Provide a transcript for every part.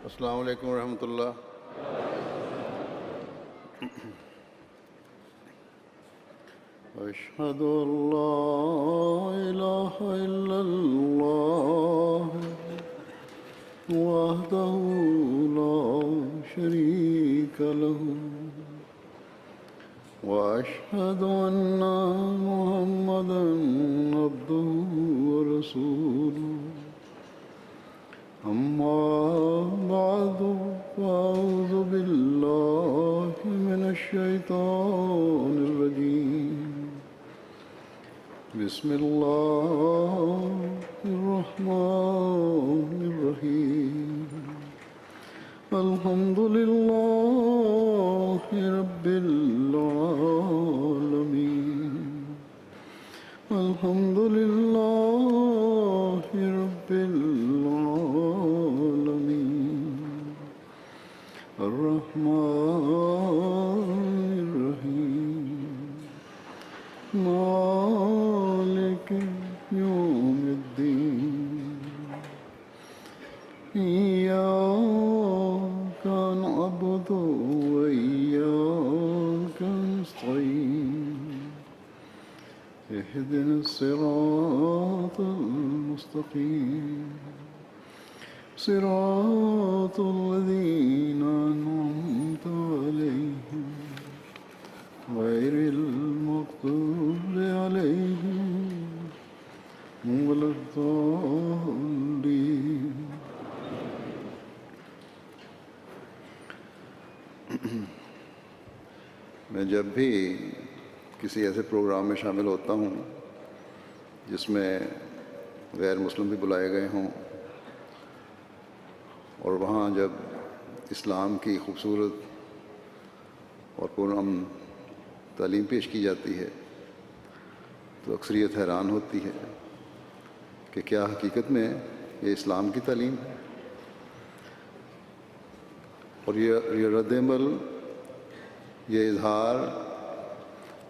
السلام علیکم ورحمۃ اللہ۔ اشہد ان لا الہ الا اللہ وحدہ لا شریک لہ واشہد ان محمدا عبدہ ورسولہ۔ اما بعد فاعوذ باللہ من الشیطان الرجیم۔ بسم اللہ الرحمن الرحیم۔ الحمد للہ رب العالمین۔ الحمد للہ رب العالمین۔ الرحمن الرحیم مالک یوم الدین۔ ایاک نعبد وإیاک نستعین۔ اهدنا الصراط المستقیم صراط الذین أنعمت علیہم غیر المغضوب علیہم ولا الضالین۔ میں جب بھی کسی ایسے پروگرام میں شامل ہوتا ہوں جس میں غیر مسلم بھی بلائے گئے ہوں، اور وہاں جب اسلام کی خوبصورت اور پرامن تعلیم پیش کی جاتی ہے تو اکثریت حیران ہوتی ہے کہ کیا حقیقت میں یہ اسلام کی تعلیم ہے؟ اور یہ رد عمل، یہ اظہار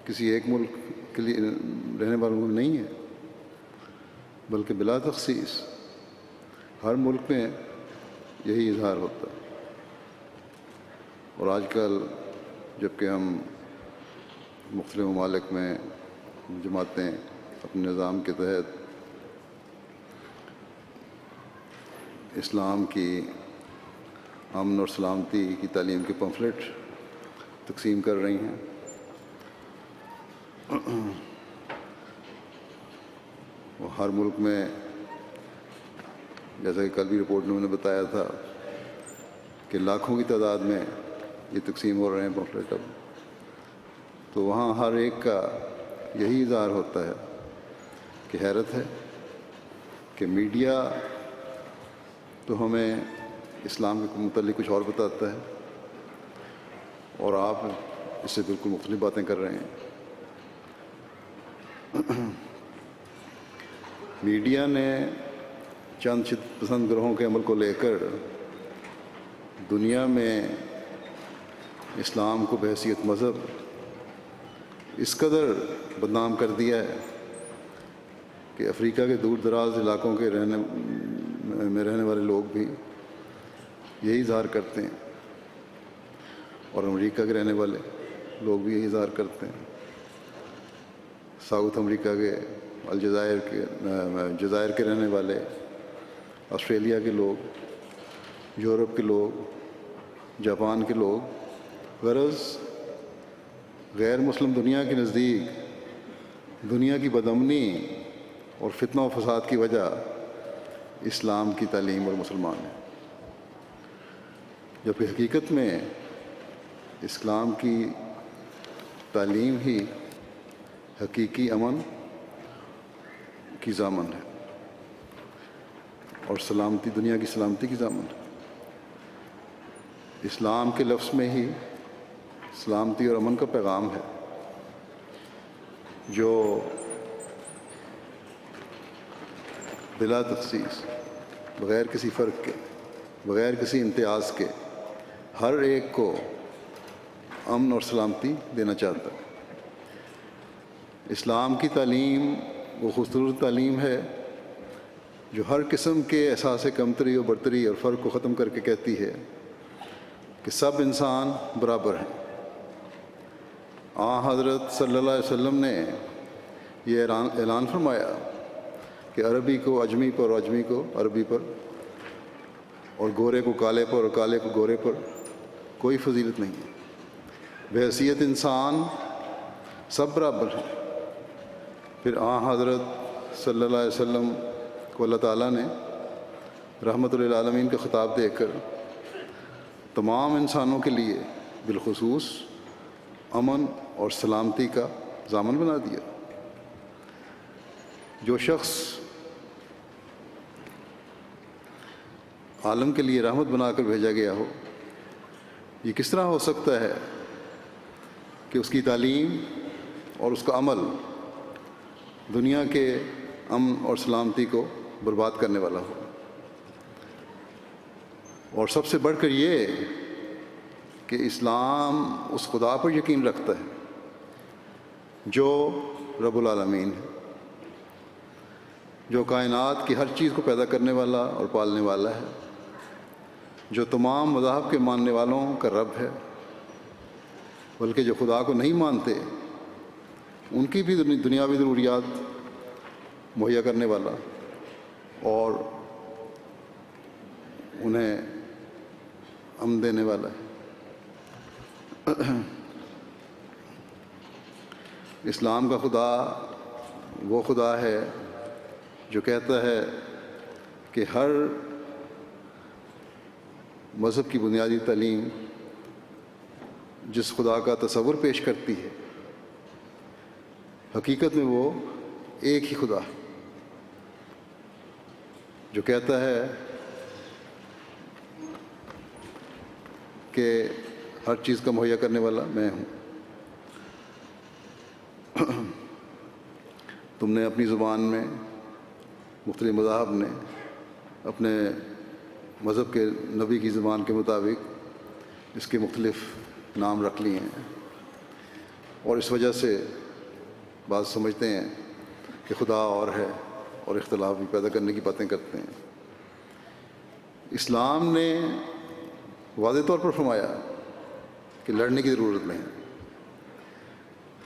کسی ایک ملک کے لیے رہنے والوں میں نہیں ہے، بلکہ بلا تخصیص ہر ملک میں یہی اظہار ہوتا ہے۔ اور آج کل جب کہ ہم مختلف ممالک میں جماعتیں اپنے نظام کے تحت اسلام کی امن اور سلامتی کی تعلیم کے پمفلٹ تقسیم کر رہی ہیں، وہ ہر ملک میں، جیسا کہ کل بھی رپورٹ میں نے بتایا تھا کہ لاکھوں کی تعداد میں یہ تقسیم ہو رہے ہیں پمفلٹ اب، تو وہاں ہر ایک کا یہی اظہار ہوتا ہے کہ حیرت ہے کہ میڈیا تو ہمیں اسلام کے متعلق کچھ اور بتاتا ہے اور آپ اس سے بالکل مختلف باتیں کر رہے ہیں۔ میڈیا نے چند شدت پسند گروہوں کے عمل کو لے کر دنیا میں اسلام کو بحیثیت مذہب اس قدر بدنام کر دیا ہے کہ افریقہ کے دور دراز علاقوں کے رہنے والے لوگ بھی یہی اظہار کرتے ہیں، اور امریکہ کے رہنے والے لوگ بھی یہی اظہار کرتے ہیں، ساؤتھ امریکہ کے جزائر کے رہنے والے، آسٹریلیا کے لوگ، یورپ کے لوگ، جاپان کے لوگ۔ غرض غیر مسلم دنیا کے نزدیک دنیا کی بدامنی اور فتنہ و فساد کی وجہ اسلام کی تعلیم اور مسلمان ہیں، جبکہ حقیقت میں اسلام کی تعلیم ہی حقیقی امن کی ضامن ہے اور سلامتی، دنیا کی سلامتی کی ضامن ہے۔ اسلام کے لفظ میں ہی سلامتی اور امن کا پیغام ہے، جو بلا تخصیص، بغیر کسی فرق کے، بغیر کسی امتیاز کے ہر ایک کو امن اور سلامتی دینا چاہتا ہے۔ اسلام کی تعلیم وہ خوبصورت تعلیم ہے جو ہر قسم کے احساس کمتری و برتری اور فرق کو ختم کر کے کہتی ہے کہ سب انسان برابر ہیں۔ حضرت صلی اللہ علیہ وسلم نے یہ اعلان فرمایا کہ عربی کو اجمی پر اور اجمی کو عربی پر، اور گورے کو کالے پر اور کالے کو گورے پر کوئی فضیلت نہیں ہے۔ بحیثیت انسان سب برابر ہیں۔ پھر حضرت صلی اللہ علیہ وسلم کو اللہ تعالیٰ نے رحمت للعالمین کا خطاب دے کر تمام انسانوں کے لیے بالخصوص امن اور سلامتی کا ضامن بنا دیا۔ جو شخص عالم کے لیے رحمت بنا کر بھیجا گیا ہو، یہ کس طرح ہو سکتا ہے کہ اس کی تعلیم اور اس کا عمل دنیا کے امن اور سلامتی کو برباد کرنے والا ہو؟ اور سب سے بڑھ کر یہ کہ اسلام اس خدا پر یقین رکھتا ہے جو رب العالمین ہے، جو کائنات کی ہر چیز کو پیدا کرنے والا اور پالنے والا ہے، جو تمام مذاہب کے ماننے والوں کا رب ہے، بلکہ جو خدا کو نہیں مانتے ان کی بھی دنیاوی ضروریات مہیا کرنے والا اور انہیں امن دینے والا ہے۔ اسلام کا خدا وہ خدا ہے جو کہتا ہے کہ ہر مذہب کی بنیادی تعلیم جس خدا کا تصور پیش کرتی ہے، حقیقت میں وہ ایک ہی خدا ہے، جو کہتا ہے کہ ہر چیز کا مہیا کرنے والا میں ہوں۔ تم نے اپنی زبان میں، مختلف مذاہب نے اپنے مذہب کے نبی کی زبان کے مطابق اس کے مختلف نام رکھ لیے ہیں، اور اس وجہ سے بعض سمجھتے ہیں کہ خدا اور ہے اور اختلاف بھی پیدا کرنے کی باتیں کرتے ہیں۔ اسلام نے واضح طور پر فرمایا کہ لڑنے کی ضرورت نہیں،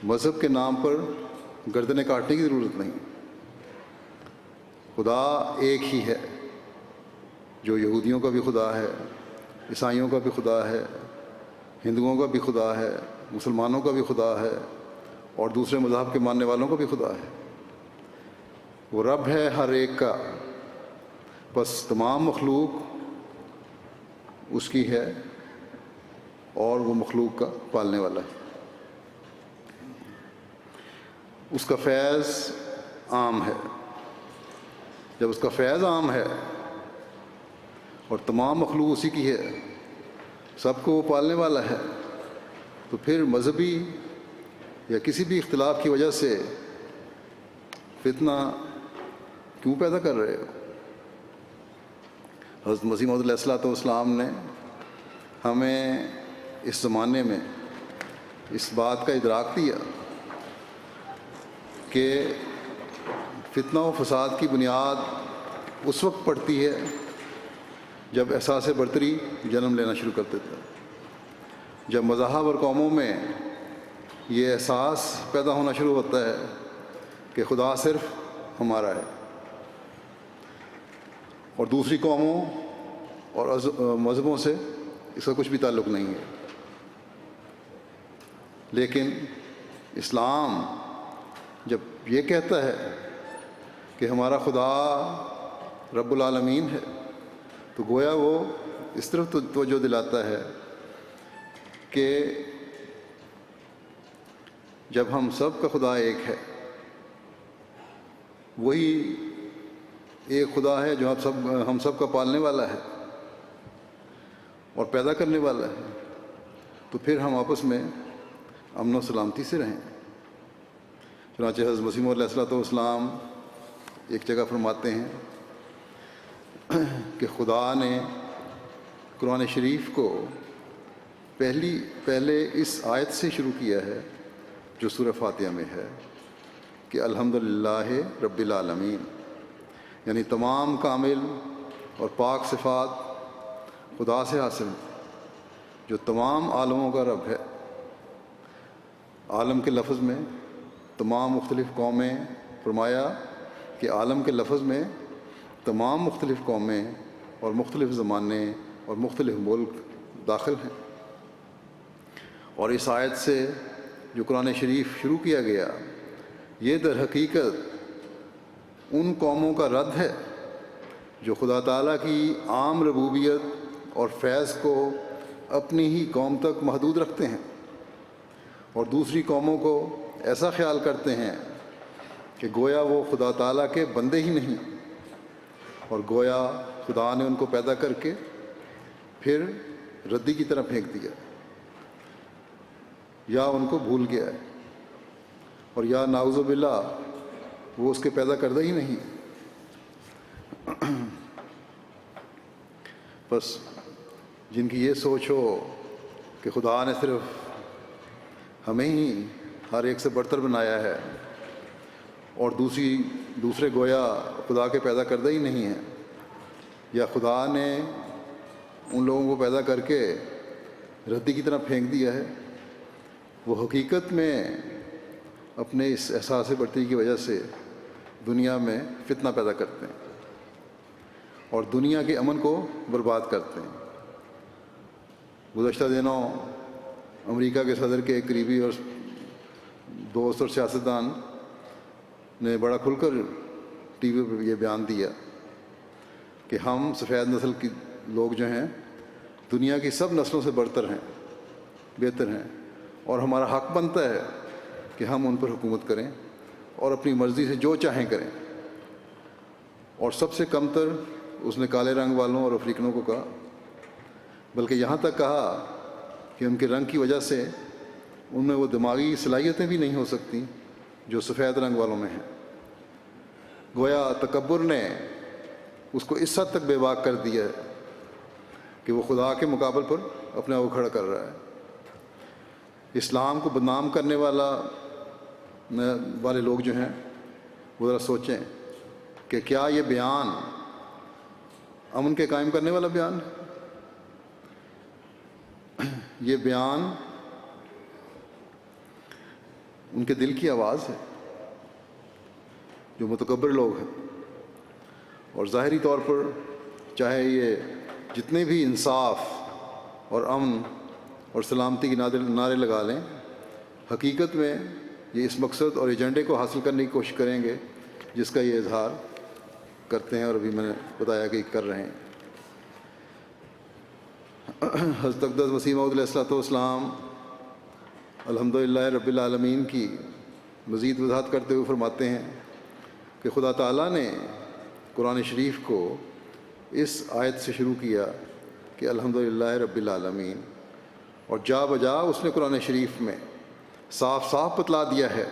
مذہب کے نام پر گردنیں کاٹنے کی ضرورت نہیں۔ خدا ایک ہی ہے، جو یہودیوں کا بھی خدا ہے، عیسائیوں کا بھی خدا ہے، ہندوؤں کا بھی خدا ہے، مسلمانوں کا بھی خدا ہے، اور دوسرے مذہب کے ماننے والوں کا بھی خدا ہے۔ وہ رب ہے ہر ایک کا، بس تمام مخلوق اس کی ہے اور وہ مخلوق کا پالنے والا ہے۔ اس کا فیض عام ہے۔ جب اس کا فیض عام ہے اور تمام مخلوق اسی کی ہے، سب کو وہ پالنے والا ہے، تو پھر مذہبی یا کسی بھی اختلاف کی وجہ سے فتنہ کیوں پیدا کر رہے ہو؟ حضرت مسیح موعود علیہ السلام نے ہمیں اس زمانے میں اس بات کا ادراک دیا کہ فتنہ و فساد کی بنیاد اس وقت پڑتی ہے جب احساس برتری جنم لینا شروع کر دیتا ہے، جب مذاہب اور قوموں میں یہ احساس پیدا ہونا شروع ہوتا ہے کہ خدا صرف ہمارا ہے اور دوسری قوموں اور مذہبوں سے اس کا کچھ بھی تعلق نہیں ہے۔ لیکن اسلام جب یہ کہتا ہے کہ ہمارا خدا رب العالمین ہے، تو گویا وہ اس طرف توجہ دلاتا ہے کہ جب ہم سب کا خدا ایک ہے، وہی ایک خدا ہے جو ہم سب کا پالنے والا ہے اور پیدا کرنے والا ہے، تو پھر ہم آپس میں امن و سلامتی سے رہیں۔ چنانچہ حضرت مسیح موعود علیہ السلام ایک جگہ فرماتے ہیں کہ خدا نے قرآن شریف کو پہلے اس آیت سے شروع کیا ہے جو سورہ فاتحہ میں ہے کہ الحمدللہ رب العالمین، یعنی تمام کامل اور پاک صفات خدا سے حاصل ہیں جو تمام عالموں کا رب ہے۔ عالم کے لفظ میں تمام مختلف قومیں، فرمایا کہ عالم کے لفظ میں تمام مختلف قومیں اور مختلف زمانے اور مختلف ملک داخل ہیں۔ اور اس آیت سے جو قرآن شریف شروع کیا گیا، یہ در حقیقت ان قوموں کا رد ہے جو خدا تعالیٰ کی عام ربوبیت اور فیض کو اپنی ہی قوم تک محدود رکھتے ہیں اور دوسری قوموں کو ایسا خیال کرتے ہیں کہ گویا وہ خدا تعالیٰ کے بندے ہی نہیں، اور گویا خدا نے ان کو پیدا کر کے پھر ردی کی طرح پھینک دیا، یا ان کو بھول گیا ہے، اور یا نعوذ باللہ وہ اس کے پیدا کردہ ہی نہیں۔ بس جن کی یہ سوچ ہو کہ خدا نے صرف ہمیں ہی ہر ایک سے برتر بنایا ہے اور دوسرے گویا خدا کے پیدا کردہ ہی نہیں ہیں، یا خدا نے ان لوگوں کو پیدا کر کے ردی کی طرح پھینک دیا ہے، وہ حقیقت میں اپنے اس احساس برتری کی وجہ سے دنیا میں فتنہ پیدا کرتے ہیں اور دنیا کے امن کو برباد کرتے ہیں۔ گزشتہ دنوں امریکہ کے صدر کے ایک قریبی اور دوست اور سیاستدان نے بڑا کھل کر ٹی وی پہ یہ بیان دیا کہ ہم سفید نسل کی لوگ جو ہیں دنیا کی سب نسلوں سے برتر ہیں، بہتر ہیں، اور ہمارا حق بنتا ہے کہ ہم ان پر حکومت کریں اور اپنی مرضی سے جو چاہیں کریں۔ اور سب سے کم تر اس نے کالے رنگ والوں اور افریقنوں کو کہا، بلکہ یہاں تک کہا کہ ان کے رنگ کی وجہ سے ان میں وہ دماغی صلاحیتیں بھی نہیں ہو سکتی جو سفید رنگ والوں میں ہیں۔ گویا تکبر نے اس کو اس حد تک بے باک کر دیا ہے کہ وہ خدا کے مقابل پر اپنے آپ کو کھڑا کر رہا ہے۔ اسلام کو بدنام کرنے والے لوگ جو ہیں وہ ذرا سوچیں کہ کیا یہ بیان امن کے قائم کرنے والا بیان ہے؟ یہ بیان ان کے دل کی آواز ہے جو متکبر لوگ ہیں، اور ظاہری طور پر چاہے یہ جتنے بھی انصاف اور امن اور سلامتی کے نعرے لگا لیں، حقیقت میں یہ اس مقصد اور ایجنڈے کو حاصل کرنے کی کوشش کریں گے جس کا یہ اظہار کرتے ہیں اور ابھی میں نے بتایا کہ کر رہے ہیں۔ حضرت اقدس مسیح موعود علیہ الصلوۃ والسلام الحمدللہ رب العالمین کی مزید وضاحت کرتے ہوئے فرماتے ہیں کہ خدا تعالیٰ نے قرآن شریف کو اس آیت سے شروع کیا کہ الحمدللہ رب العالمین، اور جا بجا اس نے قرآن شریف میں صاف صاف بتلا دیا ہے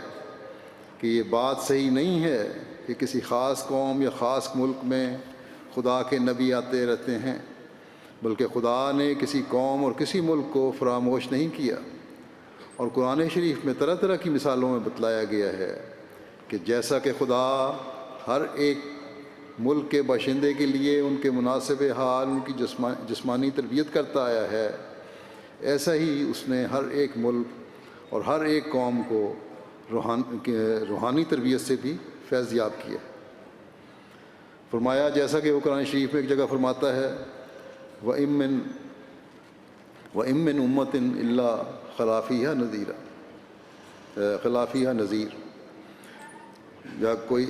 کہ یہ بات صحیح نہیں ہے کہ کسی خاص قوم یا خاص ملک میں خدا کے نبی آتے رہتے ہیں، بلکہ خدا نے کسی قوم اور کسی ملک کو فراموش نہیں کیا۔ اور قرآن شریف میں طرح طرح کی مثالوں میں بتلایا گیا ہے کہ جیسا کہ خدا ہر ایک ملک کے باشندے کے لیے ان کے مناسب حال ان کی جسمانی تربیت کرتا آیا ہے، ایسا ہی اس نے ہر ایک ملک اور ہر ایک قوم کو روحانی تربیت سے بھی فیض یاب کیا۔ فرمایا جیسا کہ وہ قرآن شریف میں ایک جگہ فرماتا ہے وَإِن مِّنْ أُمَّةٍ إِلَّا خَلَا فِيهَا نَذِيرٌ، یا کوئی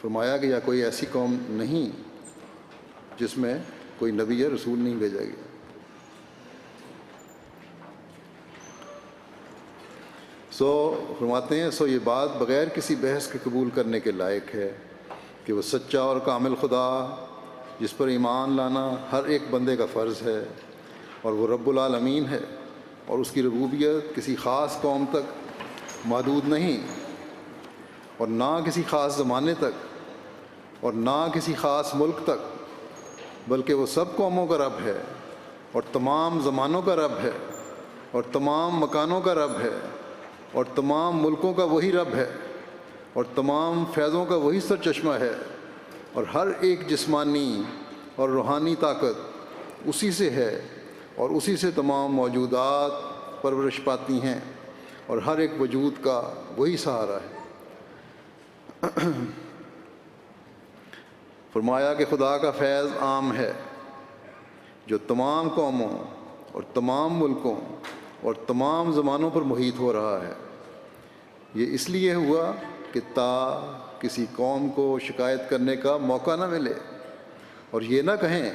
فرمایا کہ یا کوئی ایسی قوم نہیں جس میں کوئی نبی یا رسول نہیں بھیجا گیا۔ فرماتے ہیں یہ بات بغیر کسی بحث کے قبول کرنے کے لائق ہے کہ وہ سچا اور کامل خدا جس پر ایمان لانا ہر ایک بندے کا فرض ہے، اور وہ رب العالمین ہے، اور اس کی ربوبیت کسی خاص قوم تک محدود نہیں، اور نہ کسی خاص زمانے تک، اور نہ کسی خاص ملک تک، بلکہ وہ سب قوموں کا رب ہے، اور تمام زمانوں کا رب ہے، اور تمام مکانوں کا رب ہے، اور تمام ملکوں کا وہی رب ہے، اور تمام فیضوں کا وہی سرچشمہ ہے، اور ہر ایک جسمانی اور روحانی طاقت اسی سے ہے، اور اسی سے تمام موجودات پرورش پاتی ہیں، اور ہر ایک وجود کا وہی سہارا ہے۔ فرمایا کہ خدا کا فیض عام ہے جو تمام قوموں اور تمام ملکوں اور تمام زمانوں پر محیط ہو رہا ہے۔ یہ اس لیے ہوا کہ تا کسی قوم کو شکایت کرنے کا موقع نہ ملے اور یہ نہ کہیں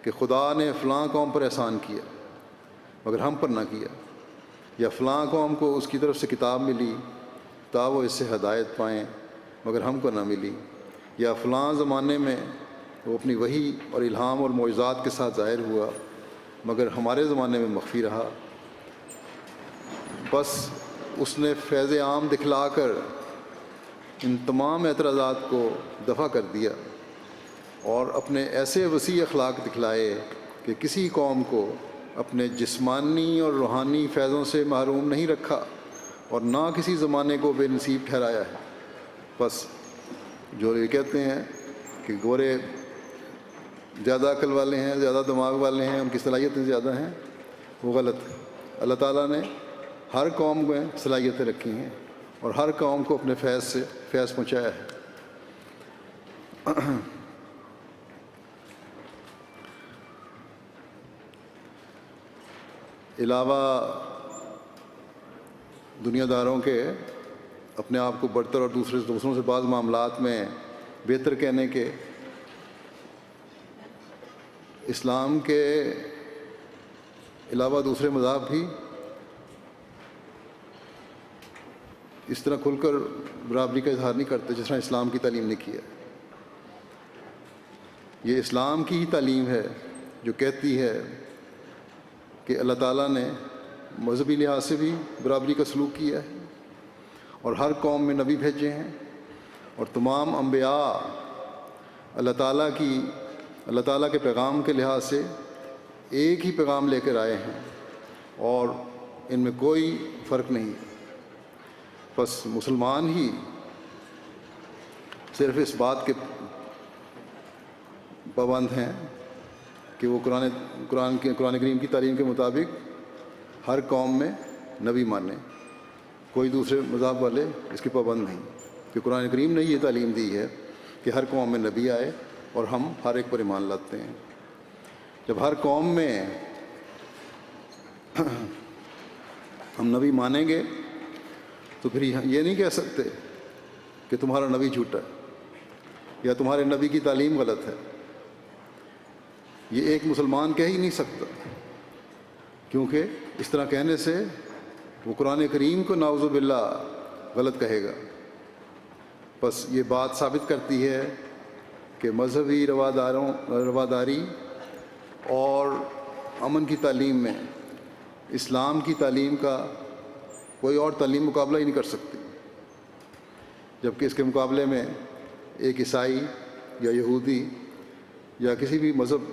کہ خدا نے فلاں قوم پر احسان کیا مگر ہم پر نہ کیا، یا فلاں قوم کو اس کی طرف سے کتاب ملی تا وہ اس سے ہدایت پائیں مگر ہم کو نہ ملی، یا فلاں زمانے میں وہ اپنی وحی اور الہام اور معجزات کے ساتھ ظاہر ہوا مگر ہمارے زمانے میں مخفی رہا۔ بس اس نے فیض عام دکھلا کر ان تمام اعتراضات کو دفع کر دیا اور اپنے ایسے وسیع اخلاق دکھلائے کہ کسی قوم کو اپنے جسمانی اور روحانی فیضوں سے محروم نہیں رکھا اور نہ کسی زمانے کو بے نصیب ٹھہرایا ہے۔ بس جو یہ کہتے ہیں کہ گورے زیادہ عقل والے ہیں، زیادہ دماغ والے ہیں، ان کی صلاحیتیں زیادہ ہیں، وہ غلط ہے۔ اللہ تعالیٰ نے ہر قوم میں صلاحیتیں رکھی ہیں اور ہر قوم کو اپنے فیض سے فیض پہنچایا ہے۔ علاوہ دنیا داروں کے اپنے آپ کو برتر اور دوسروں سے بعض معاملات میں بہتر کہنے کے، اسلام کے علاوہ دوسرے مذاہب بھی اس طرح کھل کر برابری کا اظہار نہیں کرتے جس طرح اسلام کی تعلیم نے کیا۔ یہ اسلام کی ہی تعلیم ہے جو کہتی ہے کہ اللہ تعالیٰ نے مذہبی لحاظ سے بھی برابری کا سلوک کیا ہے اور ہر قوم میں نبی بھیجے ہیں، اور تمام انبیاء اللہ تعالیٰ کے پیغام کے لحاظ سے ایک ہی پیغام لے کر آئے ہیں اور ان میں کوئی فرق نہیں۔ بس مسلمان ہی صرف اس بات کے پابند ہیں کہ وہ قرآن کریم کی تعلیم کے مطابق ہر قوم میں نبی مانیں، کوئی دوسرے مذہب والے اس کے پابند نہیں، کہ قرآن کریم نے یہ تعلیم دی ہے کہ ہر قوم میں نبی آئے اور ہم ہر ایک پر ایمان لاتے ہیں۔ جب ہر قوم میں ہم نبی مانیں گے تو پھر یہ نہیں کہہ سکتے کہ تمہارا نبی جھوٹا ہے یا تمہارے نبی کی تعلیم غلط ہے۔ یہ ایک مسلمان کہہ ہی نہیں سکتا، کیونکہ اس طرح کہنے سے وہ قرآن کریم کو نعوذ باللہ غلط کہے گا۔ بس یہ بات ثابت کرتی ہے کہ مذہبی رواداری اور امن کی تعلیم میں اسلام کی تعلیم کا کوئی اور تعلیم مقابلہ ہی نہیں کر سکتی، جبکہ اس کے مقابلے میں ایک عیسائی یا یہودی یا کسی بھی مذہب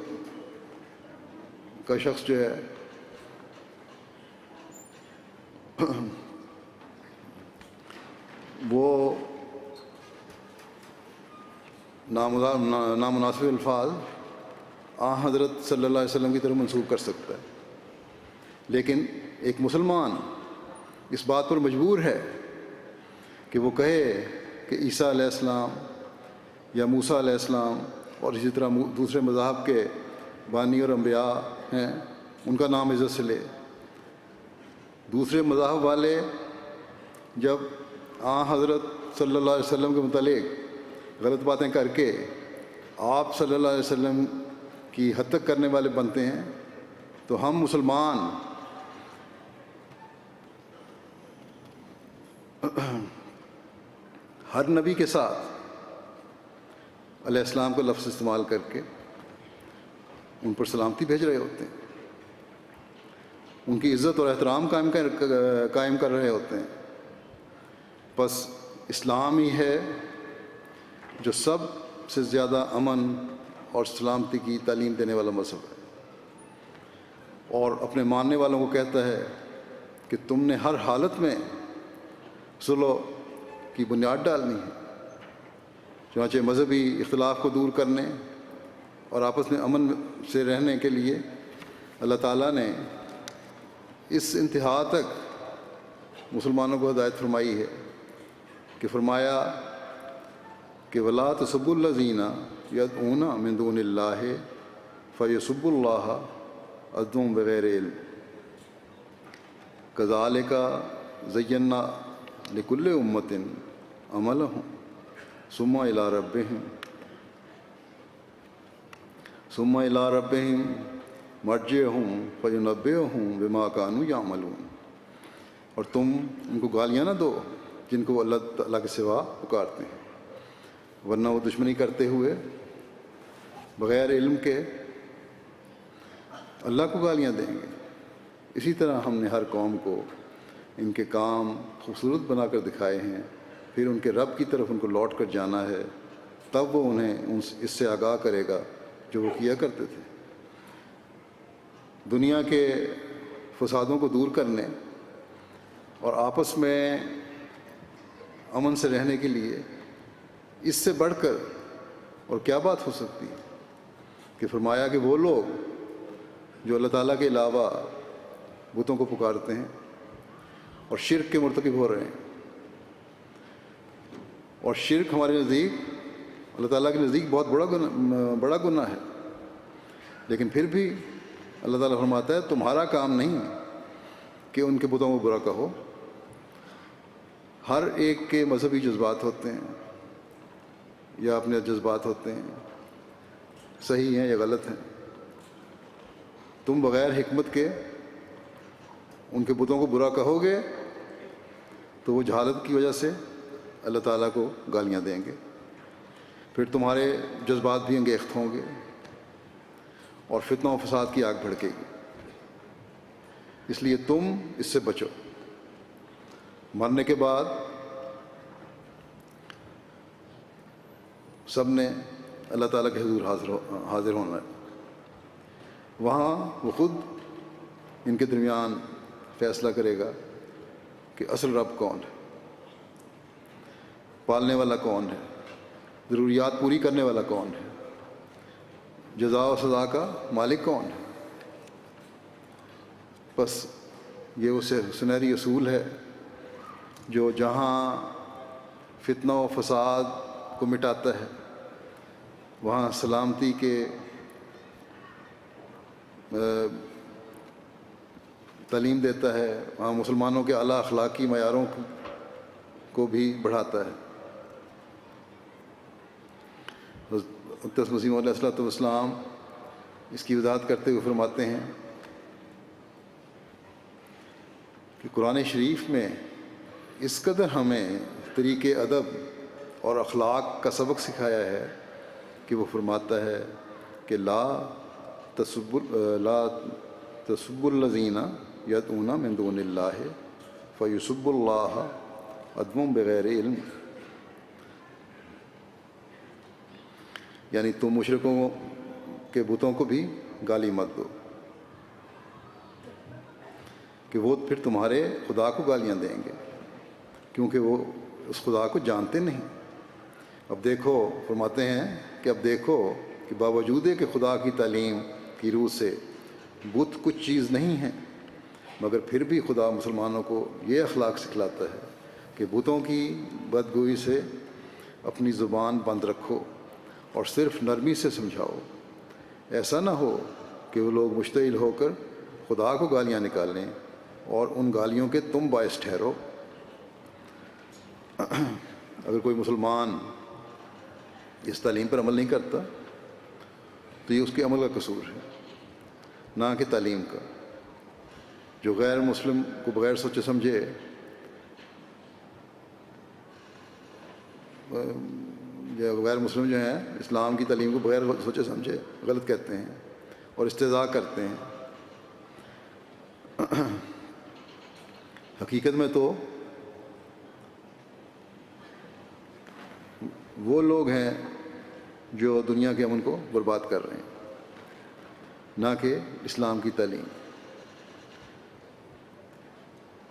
کا شخص جو ہے وہ نامناسب الفاظ حضرت صلی اللہ علیہ وسلم کی طرف منسوب کر سکتا ہے، لیکن ایک مسلمان اس بات پر مجبور ہے کہ وہ کہے کہ عیسیٰ علیہ السلام یا موسیٰ علیہ السلام اور اسی طرح دوسرے مذاہب کے بانی اور انبیاء ہیں، ان کا نام عزت سے لے۔ دوسرے مذاہب والے جب حضرت صلی اللہ علیہ وسلم کے متعلق غلط باتیں کر کے آپ صلی اللہ علیہ وسلم کی حد تک کرنے والے بنتے ہیں تو ہم مسلمان ہر نبی کے ساتھ علیہ السلام کا لفظ استعمال کر کے ان پر سلامتی بھیج رہے ہوتے ہیں، ان کی عزت اور احترام قائم کر رہے ہوتے ہیں۔ بس اسلام ہی ہے جو سب سے زیادہ امن اور سلامتی کی تعلیم دینے والا مذہب ہے، اور اپنے ماننے والوں کو کہتا ہے کہ تم نے ہر حالت میں صلح کی بنیاد ڈالنی ہے، چنانچہ مذہبی اختلاف کو دور کرنے اور آپس میں امن سے رہنے کے لیے اللہ تعالیٰ نے اس انتہا تک مسلمانوں کو ہدایت فرمائی ہے کہ فرمایا کہ وَلَا تَسُبُّوا الَّذِينَ يَدْعُونَ مِن دُونِ اللَّهِ فَيَسُبُّوا اللَّهَ عَدْوًا بِغَيْرِ عِلْمٍ كَذَلِكَ زَيَّنَّا لِكُلِّ أُمَّةٍ عَمَلَهُمْ ثُمَّ إِلَىٰ رَبِّهِمْ مَرْجِعُهُمْ فَيُنَبِّئُهُم بِمَا كَانُوا يَعْمَلُونَ۔ اور تم ان کو گالیاں نہ دو جن کو اللہ تعالیٰ کے سوا پکارتے ہیں، ورنہ وہ دشمنی کرتے ہوئے بغیر علم کے اللہ کو گالیاں دیں گے۔ اسی طرح ہم نے ہر قوم کو ان کے کام خوبصورت بنا کر دکھائے ہیں، پھر ان کے رب کی طرف ان کو لوٹ کر جانا ہے، تب وہ انہیں اس سے آگاہ کرے گا جو وہ کیا کرتے تھے۔ دنیا کے فسادوں کو دور کرنے اور آپس میں امن سے رہنے کے لیے اس سے بڑھ کر اور کیا بات ہو سکتی ہے کہ فرمایا کہ وہ لوگ جو اللہ تعالیٰ کے علاوہ بتوں کو پکارتے ہیں اور شرک کے مرتکب ہو رہے ہیں، اور شرک ہمارے نزدیک اللہ تعالیٰ کے نزدیک بہت بڑا گناہ ہے، لیکن پھر بھی اللہ تعالیٰ فرماتا ہے تمہارا کام نہیں کہ ان کے بتوں کو برا کہو۔ ہر ایک کے مذہبی جذبات ہوتے ہیں یا اپنے جذبات ہوتے ہیں، صحیح ہیں یا غلط ہیں۔ تم بغیر حکمت کے ان کے بتوں کو برا کہو گے تو وہ جہالت کی وجہ سے اللہ تعالیٰ کو گالیاں دیں گے، پھر تمہارے جذبات بھی انگیخت ہوں گے اور فتنہ و فساد کی آگ بھڑکے گی۔ اس لیے تم اس سے بچو۔ مرنے کے بعد سب نے اللہ تعالیٰ کے حضور حاضر ہونا ہے، وہاں وہ خود ان کے درمیان فیصلہ کرے گا کہ اصل رب کون ہے، پالنے والا کون ہے، ضروریات پوری کرنے والا کون ہے، جزا و سزا کا مالک کون ہے۔ بس یہ اسے سنہری اصول ہے جو جہاں فتنہ و فساد کو مٹاتا ہے، وہاں سلامتی کے تعلیم دیتا ہے، وہاں مسلمانوں کے اعلیٰ اخلاقی معیاروں کو بھی بڑھاتا ہے۔ حضرت مسیح علیہ الصلوۃ والسلام اس کی وضاحت کرتے ہوئے فرماتے ہیں کہ قرآن شریف میں اس قدر ہمیں طریقے ادب اور اخلاق کا سبق سکھایا ہے کہ وہ فرماتا ہے کہ لا تسبوا الذین یدعون من دون اللہ فیسبوا اللہ عدوا بغیر علم، یعنی تم مشرکوں کے بتوں کو بھی گالی مت دو کہ وہ پھر تمہارے خدا کو گالیاں دیں گے، کیونکہ وہ اس خدا کو جانتے نہیں۔ اب دیکھو، فرماتے ہیں کہ اب دیکھو کہ باوجود کہ خدا کی تعلیم کی روح سے بت کچھ چیز نہیں ہیں، مگر پھر بھی خدا مسلمانوں کو یہ اخلاق سکھلاتا ہے کہ بتوں کی بدگوئی سے اپنی زبان بند رکھو اور صرف نرمی سے سمجھاؤ، ایسا نہ ہو کہ وہ لوگ مشتعل ہو کر خدا کو گالیاں نکالیں اور ان گالیوں کے تم باعث ٹھہرو۔ اگر کوئی مسلمان اس تعلیم پر عمل نہیں کرتا تو یہ اس کے عمل کا قصور ہے، نہ کہ تعلیم کا۔ جو غیر مسلم کو بغیر سوچے سمجھے یا غیر مسلم جو ہیں اسلام کی تعلیم کو بغیر سوچے سمجھے غلط کہتے ہیں اور استہزاء کرتے ہیں، حقیقت میں تو وہ لوگ ہیں جو دنیا کے امن کو برباد کر رہے ہیں، نہ کہ اسلام کی تعلیم۔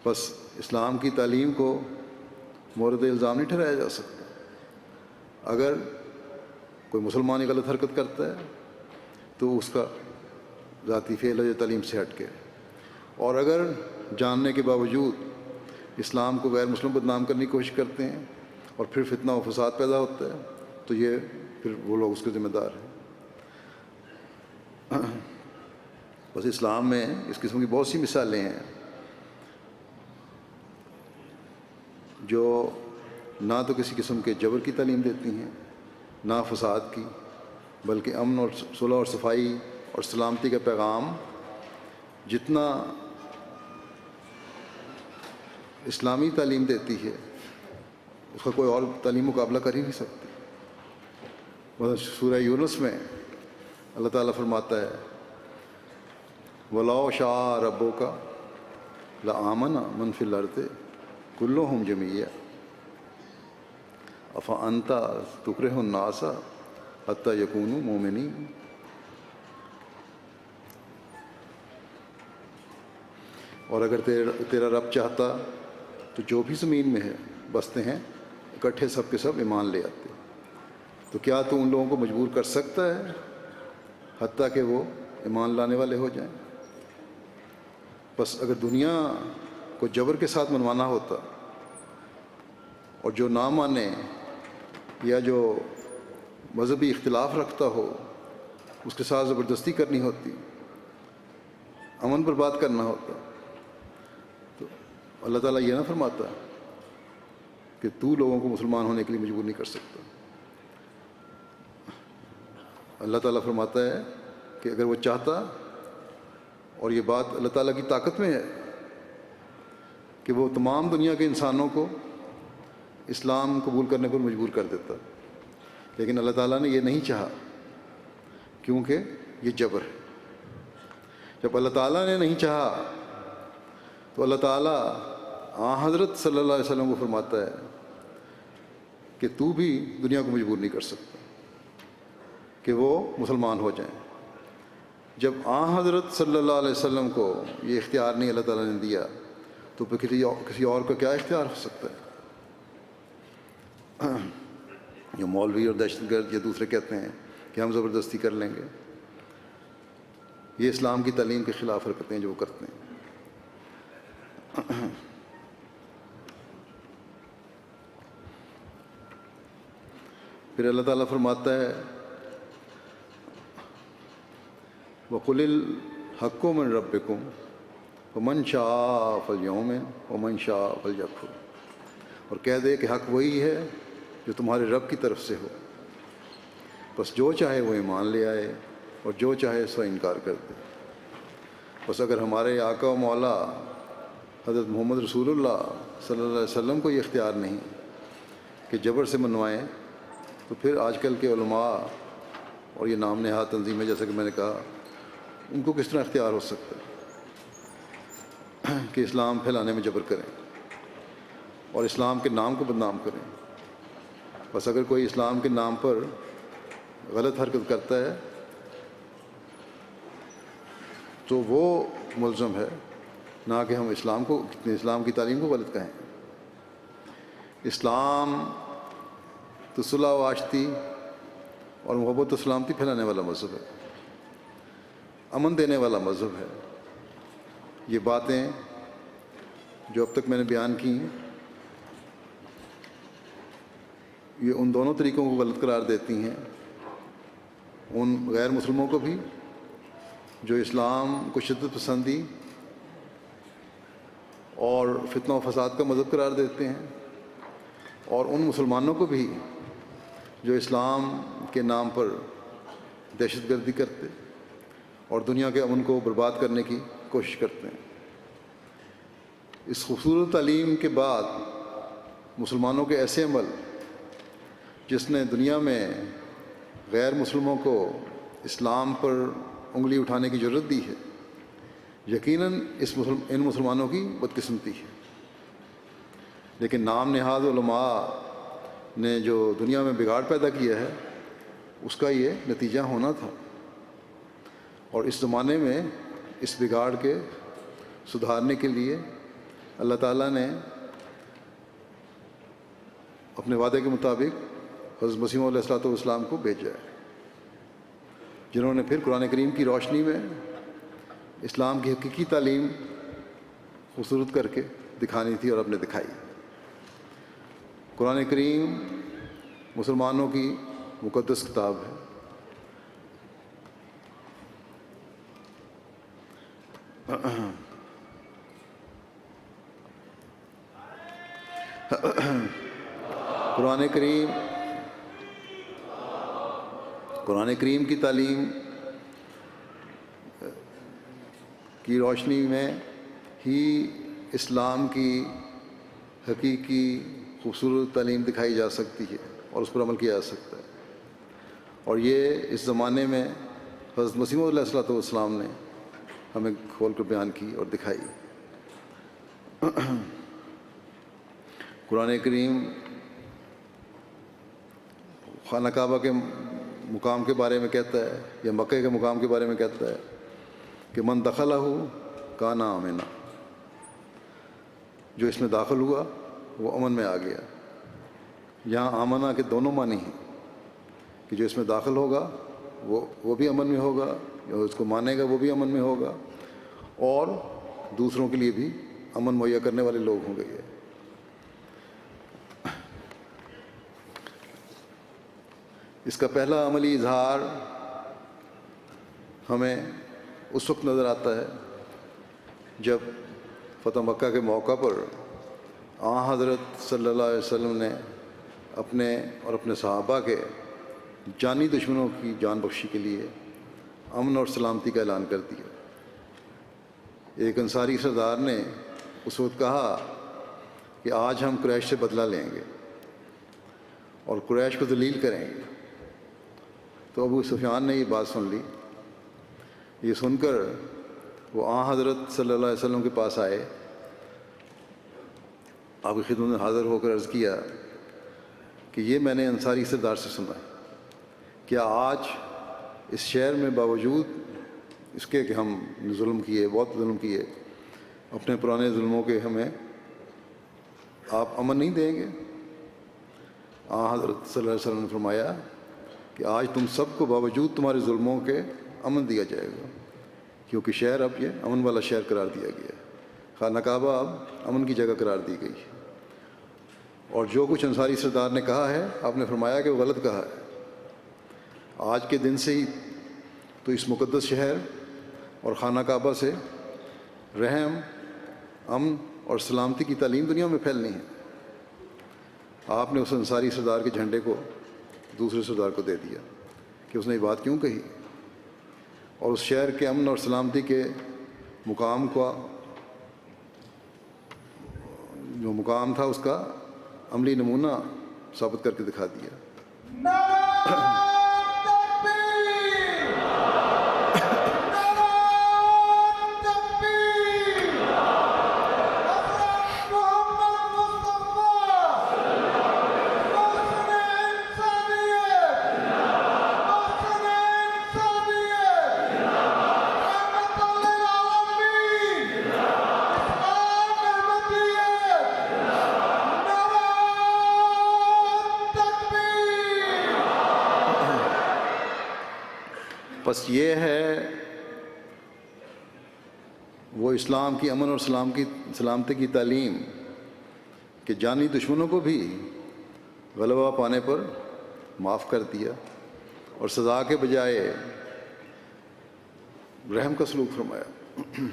بس اسلام کی تعلیم کو مورد الزام نہیں ٹھہرایا جا سکتا، اگر کوئی مسلمان غلط حرکت کرتا ہے تو اس کا ذاتی فعل ہے جو تعلیم سے ہٹ کے، اور اگر جاننے کے باوجود اسلام کو غیر مسلم بدنام کرنے کی کوشش کرتے ہیں اور پھر فتنہ و فساد پیدا ہوتا ہے تو یہ پھر وہ لوگ اس کے ذمہ دار ہیں۔ بس اسلام میں اس قسم کی بہت سی مثالیں ہیں جو نہ تو کسی قسم کے جبر کی تعلیم دیتی ہیں، نہ فساد کی، بلکہ امن اور صلح اور صفائی اور سلامتی کا پیغام جتنا اسلامی تعلیم دیتی ہے اس کا کوئی اور تعلیم مقابلہ کر ہی نہیں سکتی۔ سورہ یونس میں اللہ تعالیٰ فرماتا ہے وَلَوْ شَاءَ رَبُّكَ لَآمَنَ مَنْ فِي الْأَرْضِ كُلُّهُمْ جَمِيعًا أَفَأَنْتَ تُكْرِهُ النَّاسَ حَتَّى يَكُونُوا مُؤْمِنِينَ۔ اور اگر تیرا رب چاہتا تو جو بھی زمین میں ہے بستے ہیں اکٹھے سب کے سب ایمان لے آتے، تو کیا تو ان لوگوں کو مجبور کر سکتا ہے حتیٰ کہ وہ ایمان لانے والے ہو جائیں؟ بس اگر دنیا کو جبر کے ساتھ منوانا ہوتا اور جو نہ مانے یا جو مذہبی اختلاف رکھتا ہو اس کے ساتھ زبردستی کرنی ہوتی، امن برباد کرنا ہوتا، تو اللہ تعالیٰ یہ نہ فرماتا کہ تو لوگوں کو مسلمان ہونے کے لیے مجبور نہیں کر سکتا۔ اللہ تعالیٰ فرماتا ہے کہ اگر وہ چاہتا، اور یہ بات اللہ تعالیٰ کی طاقت میں ہے کہ وہ تمام دنیا کے انسانوں کو اسلام قبول کرنے پر مجبور کر دیتا، لیکن اللہ تعالیٰ نے یہ نہیں چاہا کیونکہ یہ جبر ہے۔ جب اللہ تعالیٰ نے نہیں چاہا تو اللہ تعالیٰ حضرت صلی اللہ علیہ وسلم کو فرماتا ہے کہ تو بھی دنیا کو مجبور نہیں کر سکتا کہ وہ مسلمان ہو جائیں۔ جب حضرت صلی اللہ علیہ وسلم کو یہ اختیار نہیں اللہ تعالیٰ نے دیا تو پھر کسی اور کا کیا اختیار ہو سکتا ہے؟ جو مولوی اور دہشت گرد یا دوسرے کہتے ہیں کہ ہم زبردستی کر لیں گے، یہ اسلام کی تعلیم کے خلاف حرکتیں جو وہ کرتے ہیں۔ پھر اللہ تعالیٰ فرماتا ہے وَقُلِ الْحَقُّ مِن رَبِّكُمْ وَمَنْ شَاءَ فَلْيُؤْمِنْ وَمَنْ شَاءَ فَلْيَكْفُرْ، اور کہہ دے کہ حق وہی ہے جو تمہارے رب کی طرف سے ہو، بس جو چاہے وہ ایمان لے آئے اور جو چاہے سو انکار کر دے۔ بس اگر ہمارے آقا و مولا حضرت محمد رسول اللہ صلی اللہ علیہ وسلم کو یہ اختیار نہیں کہ جبر سے منوائیں، تو پھر آج کل کے علماء اور یہ نام نہاد تنظیمیں جیسا کہ میں نے کہا ان کو کس طرح اختیار ہو سکتا ہے کہ اسلام پھیلانے میں جبر کریں اور اسلام کے نام کو بدنام کریں؟ بس اگر کوئی اسلام کے نام پر غلط حرکت کرتا ہے تو وہ ملزم ہے، نہ کہ ہم اسلام کی تعلیم کو غلط کہیں۔ اسلام تو صلح و آشتی اور محبت و سلامتی پھیلانے والا مذہب ہے، امن دینے والا مذہب ہے۔ یہ باتیں جو اب تک میں نے بیان کی ہیں یہ ان دونوں طریقوں کو غلط قرار دیتی ہیں، ان غیر مسلموں کو بھی جو اسلام کو شدت پسندی اور فتنہ و فساد کا مذہب قرار دیتے ہیں، اور ان مسلمانوں کو بھی جو اسلام کے نام پر دہشت گردی کرتے اور دنیا کے امن کو برباد کرنے کی کوشش کرتے ہیں۔ اس خوبصورت تعلیم کے بعد مسلمانوں کے ایسے عمل جس نے دنیا میں غیر مسلموں کو اسلام پر انگلی اٹھانے کی جرت دی ہے، یقیناً ان مسلمانوں کی بدقسمتی ہے، لیکن نام نہاد علماء نے جو دنیا میں بگاڑ پیدا کیا ہے اس کا یہ نتیجہ ہونا تھا، اور اس زمانے میں اس بگاڑ کے سدھارنے کے لیے اللہ تعالیٰ نے اپنے وعدے کے مطابق حضرت مسیح علیہ الصلوۃ والسلام کو بھیجا ہے، جنہوں نے پھر قرآن کریم کی روشنی میں اسلام کی حقیقی تعلیم خوبصورت کر کے دکھانی تھی اور اپ نے دکھائی۔ قرآن کریم مسلمانوں کی مقدس کتاب ہے۔ قرآن کریم کی تعلیم کی روشنی میں ہی اسلام کی حقیقی خوبصورت تعلیم دکھائی جا سکتی ہے اور اس پر عمل کیا جا سکتا ہے، اور یہ اس زمانے میں حضرت مسیح علیہ الصلوۃ والسلام نے ہمیں کھول کر بیان کی اور دکھائی۔ قرآن کریم خانہ کعبہ کے مقام کے بارے میں کہتا ہے، یا مکہ کے مقام کے بارے میں کہتا ہے کہ من دخلہ کان آمنا، جو اس میں داخل ہوا وہ امن میں آ گیا۔ یہاں آمنا کے دونوں معنی ہیں کہ جو اس میں داخل ہوگا وہ بھی امن میں ہوگا، جو اس کو مانے گا وہ بھی امن میں ہوگا، اور دوسروں کے لیے بھی امن مہیا کرنے والے لوگ ہوں گے۔ اس کا پہلا عملی اظہار ہمیں اس وقت نظر آتا ہے جب فتح مکہ کے موقع پر حضرت صلی اللہ علیہ وسلم نے اپنے اور اپنے صحابہ کے جانی دشمنوں کی جان بخشی کے لیے امن اور سلامتی کا اعلان کر دیا۔ ایک انصاری سردار نے اس وقت کہا کہ آج ہم قریش سے بدلہ لیں گے اور قریش کو ذلیل کریں گے۔ تو ابو سفیان نے یہ بات سن لی۔ یہ سن کر وہ حضرت صلی اللہ علیہ وسلم کے پاس آئے، آپ کی خدمت میں حاضر ہو کر عرض کیا کہ یہ میں نے انصاری سردار سے سنا ہے، کیا آج اس شہر میں باوجود اس کے کہ ہم نے ظلم کیے، بہت ظلم کیے، اپنے پرانے ظلموں کے، ہمیں آپ امن نہیں دیں گے؟ حضرت صلی اللہ علیہ وسلم نے فرمایا کہ آج تم سب کو باوجود تمہارے ظلموں کے امن دیا جائے گا، کیونکہ شہر اب یہ امن والا شہر قرار دیا گیا ہے، خانہ کعبہ اب امن کی جگہ قرار دی گئی ہے۔ اور جو کچھ انصاری سردار نے کہا ہے، آپ نے فرمایا کہ وہ غلط کہا ہے۔ آج کے دن سے ہی تو اس مقدس شہر اور خانہ کعبہ سے رحم، امن اور سلامتی کی تعلیم دنیا میں پھیلنی ہے۔ آپ نے اس انصاری سردار کے جھنڈے کو دوسرے سردار کو دے دیا کہ اس نے یہ بات کیوں کہی، اور اس شہر کے امن اور سلامتی کے مقام کا جو مقام تھا اس کا عملی نمونہ ثابت کر کے دکھا دیا۔ بس یہ ہے وہ اسلام کی امن اور سلامتی کی تعلیم کہ جانی دشمنوں کو بھی غلبہ پانے پر معاف کر دیا اور سزا کے بجائے رحم کا سلوک فرمایا۔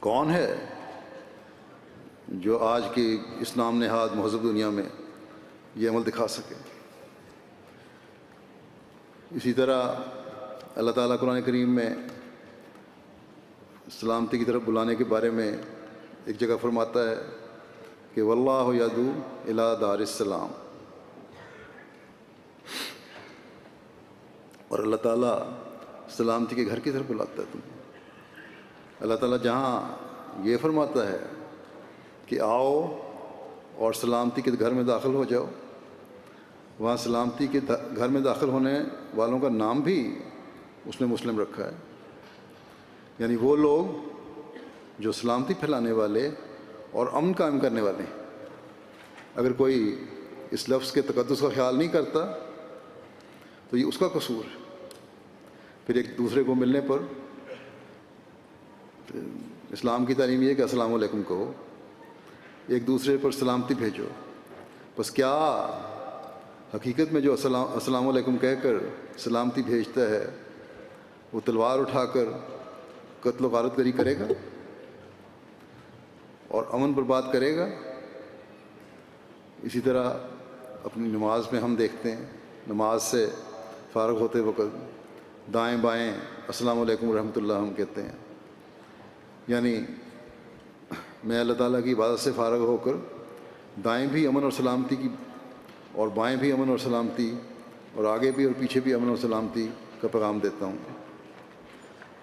کون ہے جو آج کی اس نام نہاد مہذب دنیا میں یہ عمل دکھا سکے؟ اسی طرح اللہ تعالیٰ قرآن کریم میں سلامتی کی طرف بلانے کے بارے میں ایک جگہ فرماتا ہے کہ واللہ یدعو الی دار السلام، اور اللہ تعالیٰ سلامتی کے گھر کی طرف بلاتا ہے تمہیں۔ اللہ تعالیٰ جہاں یہ فرماتا ہے کہ آؤ اور سلامتی کے گھر میں داخل ہو جاؤ، وہاں سلامتی کے گھر میں داخل ہونے والوں کا نام بھی اس نے مسلم رکھا ہے، یعنی وہ لوگ جو سلامتی پھیلانے والے اور امن قائم کرنے والے ہیں۔ اگر کوئی اس لفظ کے تقدس کا خیال نہیں کرتا تو یہ اس کا قصور ہے۔ پھر ایک دوسرے کو ملنے پر اسلام کی تعلیم یہ ہے کہ السلام علیکم کہو، ایک دوسرے پر سلامتی بھیجو۔ بس کیا حقیقت میں جو السلام علیکم کہہ کر سلامتی بھیجتا ہے وہ تلوار اٹھا کر قتل و غارت گری کرے گا اور امن پر بات کرے گا؟ اسی طرح اپنی نماز میں ہم دیکھتے ہیں، نماز سے فارغ ہوتے وقت دائیں بائیں السلام علیکم ورحمۃ اللہ ہم کہتے ہیں، یعنی میں اللہ تعالیٰ کی عبادت سے فارغ ہو کر دائیں بھی امن اور سلامتی کی اور بائیں بھی امن اور سلامتی اور آگے بھی اور پیچھے بھی امن اور سلامتی کا پیغام دیتا ہوں۔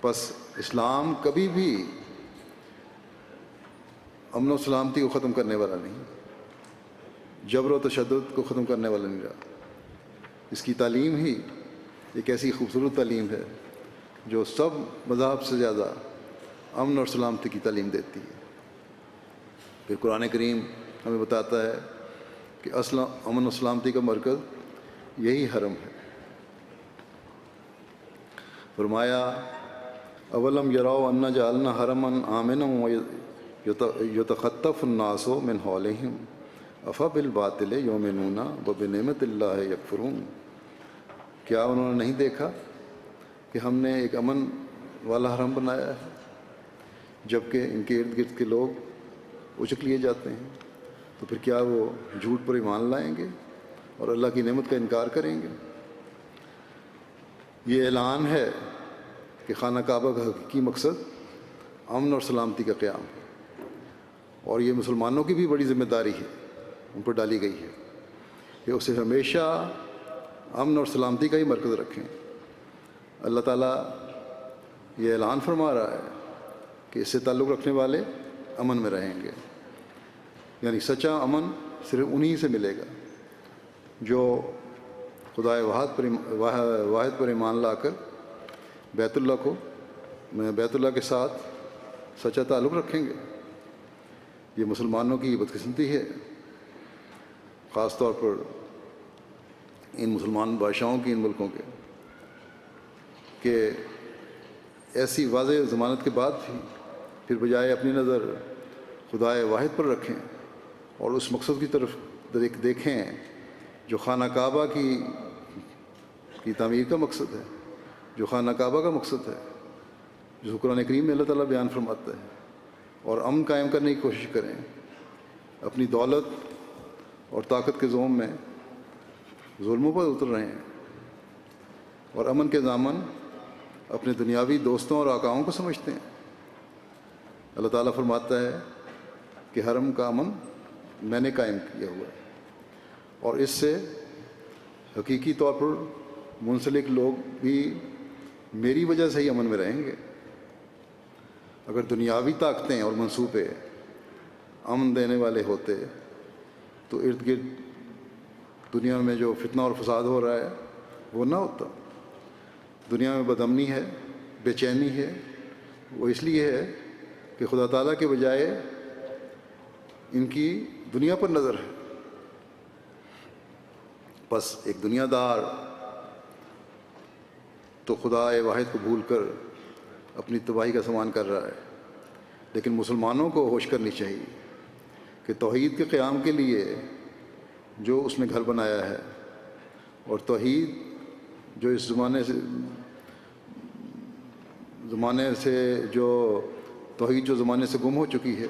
بس اسلام کبھی بھی امن و سلامتی کو ختم کرنے والا نہیں، جبر و تشدد کو ختم کرنے والا نہیں رہا۔ اس کی تعلیم ہی ایک ایسی خوبصورت تعلیم ہے جو سب مذاہب سے زیادہ امن اور سلامتی کی تعلیم دیتی ہے۔ پھر قرآن کریم ہمیں بتاتا ہے کہ اصل امن و سلامتی کا مرکز یہی حرم ہے۔ فرمایا اولم یراؤ انا جعلنا حرما آمنا یتخطف الناس من حولہم افبالباطل یؤمنون وبنعمت اللہ یکفرون۔ کیا انہوں نے نہیں دیکھا کہ ہم نے ایک امن والا حرم بنایا ہے جبکہ ان کے ارد گرد کے لوگ اچک لیے جاتے ہیں؟ تو پھر کیا وہ جھوٹ پر ایمان لائیں گے اور اللہ کی نعمت کا انکار کریں گے؟ یہ اعلان ہے کہ خانہ کعبہ کا حقیقی مقصد امن اور سلامتی کا قیام ہے، اور یہ مسلمانوں کی بھی بڑی ذمہ داری ہے، ان پر ڈالی گئی ہے کہ اسے ہمیشہ امن اور سلامتی کا ہی مرکز رکھیں۔ اللہ تعالیٰ یہ اعلان فرما رہا ہے کہ اس سے تعلق رکھنے والے امن میں رہیں گے، یعنی سچا امن صرف انہی سے ملے گا جو خدائے واحد پر ایمان لا کر بیت اللہ کے ساتھ سچا تعلق رکھیں گے۔ یہ مسلمانوں کی بدقسمتی ہے، خاص طور پر ان مسلمان بادشاہوں کی، ان ملکوں کے، کہ ایسی واضح ضمانت کے بعد بھی پھر بجائے اپنی نظر خدائے واحد پر رکھیں اور اس مقصد کی طرف دیکھیں جو خانہ کعبہ کی تعمیر کا مقصد ہے، جو خانہ کعبہ کا مقصد ہے، جو قرآن کریم میں اللہ تعالیٰ بیان فرماتا ہے، اور امن قائم کرنے کی کوشش کریں۔ اپنی دولت اور طاقت کے زوم میں ظلموں پر اتر رہے ہیں اور امن کے دامن اپنے دنیاوی دوستوں اور آقاؤں کو سمجھتے ہیں۔ اللہ تعالیٰ فرماتا ہے کہ حرم کا امن میں نے قائم کیا ہوا ہے، اور اس سے حقیقی طور پر منسلک لوگ بھی میری وجہ سے ہی امن میں رہیں گے۔ اگر دنیاوی طاقتیں اور منصوبے امن دینے والے ہوتے تو ارد گرد دنیا میں جو فتنہ اور فساد ہو رہا ہے وہ نہ ہوتا۔ دنیا میں بدامنی ہے، بے چینی ہے، وہ اس لیے ہے کہ خدا تعالیٰ کے بجائے ان کی دنیا پر نظر ہے۔ بس ایک دنیا دار تو خدا واحد کو بھول کر اپنی تباہی کا سامان کر رہا ہے، لیکن مسلمانوں کو ہوش کرنی چاہیے کہ توحید کے قیام کے لیے جو اس نے گھر بنایا ہے، اور توحید جو اس زمانے سے گم ہو چکی ہے،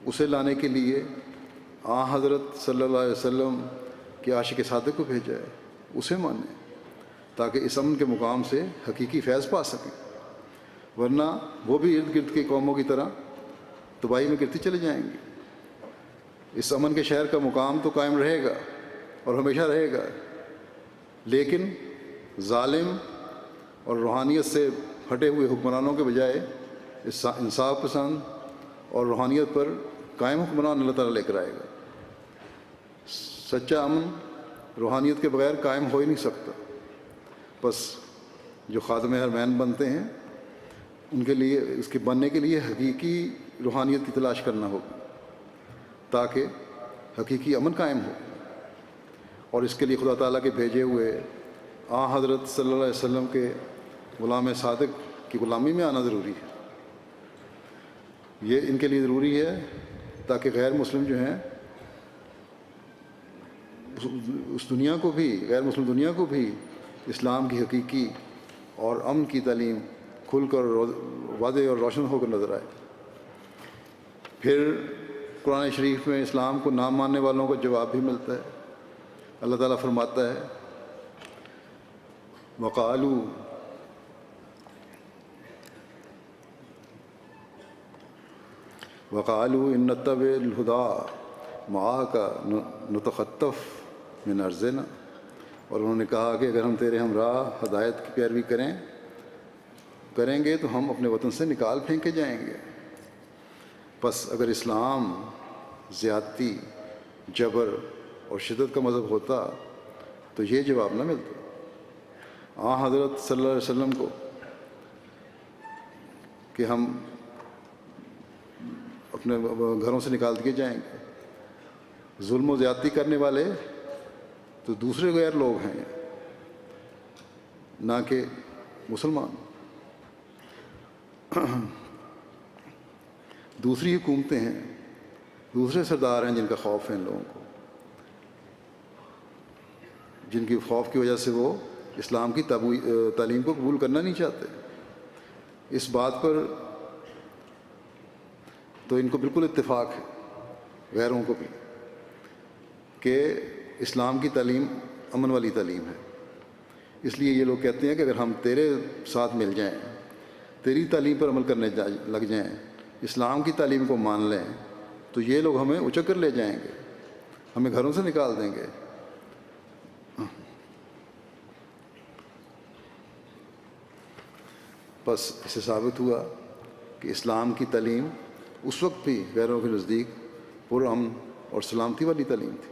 اسے لانے کے لیے حضرت صلی اللہ علیہ وسلم کے عاشق صادق کو بھیجا ہے، اسے مانیں تاکہ اس امن کے مقام سے حقیقی فیض پا سکیں، ورنہ وہ بھی ارد گرد کی قوموں کی طرح تباہی میں گرتی چلے جائیں گے۔ اس امن کے شہر کا مقام تو قائم رہے گا اور ہمیشہ رہے گا، لیکن ظالم اور روحانیت سے ہٹے ہوئے حکمرانوں کے بجائے انصاف پسند اور روحانیت پر قائم حکمران اللہ تعالیٰ لے کر آئے گا۔ سچا امن روحانیت کے بغیر قائم ہو ہی نہیں سکتا۔ بس جو خادم حرمین بنتے ہیں ان کے لیے، اس کے بننے کے لیے حقیقی روحانیت کی تلاش کرنا ہوگی، تاکہ حقیقی امن قائم ہو، اور اس کے لیے خدا تعالیٰ کے بھیجے ہوئے حضرت صلی اللہ علیہ وسلم کے غلام صادق کی غلامی میں آنا ضروری ہے۔ یہ ان کے لیے ضروری ہے تاکہ غیر مسلم جو ہیں اس دنیا کو بھی، غیر مسلم دنیا کو بھی اسلام کی حقیقی اور امن کی تعلیم کھل کر واضح اور روشن ہو کر نظر آئے۔ پھر قرآن شریف میں اسلام کو نہ ماننے والوں کو جواب بھی ملتا ہے۔ اللہ تعالیٰ فرماتا ہے وقالوا ان نتبع الہدی معاک نتخطف من ارضنا، اور انہوں نے کہا کہ اگر ہم تیرے ہمراہ ہدایت کی پیروی کریں گے تو ہم اپنے وطن سے نکال پھینکے جائیں گے۔ پس اگر اسلام زیادتی، جبر اور شدت کا مذہب ہوتا تو یہ جواب نہ ملتا حضرت صلی اللہ علیہ وسلم کو کہ ہم اپنے گھروں سے نکال دیے جائیں گے۔ ظلم و زیادتی کرنے والے تو دوسرے غیر لوگ ہیں، نہ کہ مسلمان۔ دوسری حکومتیں ہیں، دوسرے سردار ہیں جن کا خوف ہے ان لوگوں کو، جن کی خوف کی وجہ سے وہ اسلام کی تعلیم کو قبول کرنا نہیں چاہتے۔ اس بات پر تو ان کو بالکل اتفاق ہے، غیروں کو بھی، کہ اسلام کی تعلیم امن والی تعلیم ہے۔ اس لیے یہ لوگ کہتے ہیں کہ اگر ہم تیرے ساتھ مل جائیں، تیری تعلیم پر عمل کرنے لگ جائیں، اسلام کی تعلیم کو مان لیں، تو یہ لوگ ہمیں اچک کر لے جائیں گے، ہمیں گھروں سے نکال دیں گے۔ بس اس سے ثابت ہوا کہ اسلام کی تعلیم اس وقت بھی غیروں کے نزدیک پرامن اور سلامتی والی تعلیم تھی۔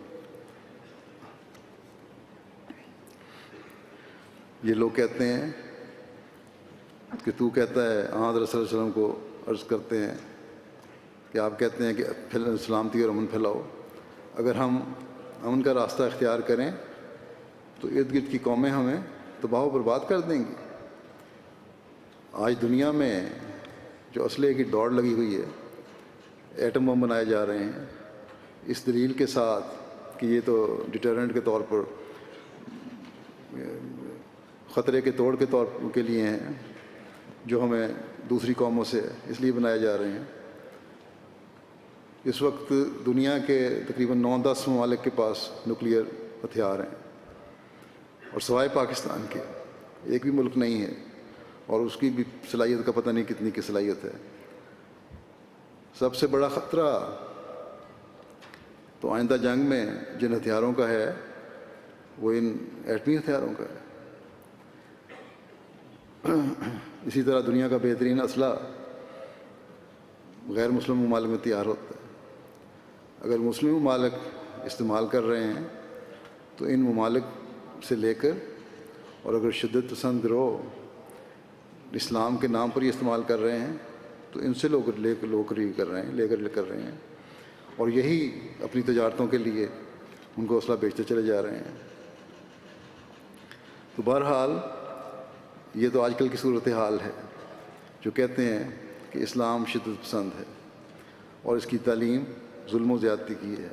یہ لوگ کہتے ہیں کہ تو کہتا ہے، حضرت صلی اللہ علیہ وسلم کو عرض کرتے ہیں کہ آپ کہتے ہیں کہ سلامتی اور امن پھیلاؤ، اگر ہم امن کا راستہ اختیار کریں تو ارد گرد کی قومیں ہمیں تباہ و برباد کر دیں گی۔ آج دنیا میں جو اسلحے کی دوڑ لگی ہوئی ہے، ایٹم بم بنائے جا رہے ہیں اس دلیل کے ساتھ کہ یہ تو ڈیٹرنٹ کے طور پر، خطرے کے توڑ کے طور کے لیے ہیں، جو ہمیں دوسری قوموں سے اس لیے بنائے جا رہے ہیں۔ اس وقت دنیا کے تقریباً 9-10 ممالک کے پاس نیوکلیئر ہتھیار ہیں، اور سوائے پاکستان کے ایک بھی ملک نہیں ہے، اور اس کی بھی صلاحیت کا پتہ نہیں کتنی کی صلاحیت ہے۔ سب سے بڑا خطرہ تو آئندہ جنگ میں جن ہتھیاروں کا ہے وہ ان ایٹمی ہتھیاروں کا ہے۔ اسی طرح دنیا کا بہترین اسلحہ غیر مسلم ممالک میں تیار ہوتا ہے۔ اگر مسلم ممالک استعمال کر رہے ہیں تو ان ممالک سے لے کر، اور اگر شدت پسند گروہ اسلام کے نام پر یہ استعمال کر رہے ہیں تو ان سے لوگ لے کر رہے ہیں، اور یہی اپنی تجارتوں کے لیے ان کو اسلحہ بیچتے چلے جا رہے ہیں۔ تو بہرحال یہ تو آج کل کی صورتحال ہے، جو کہتے ہیں کہ اسلام شدت پسند ہے اور اس کی تعلیم ظلم و زیادتی کی ہے۔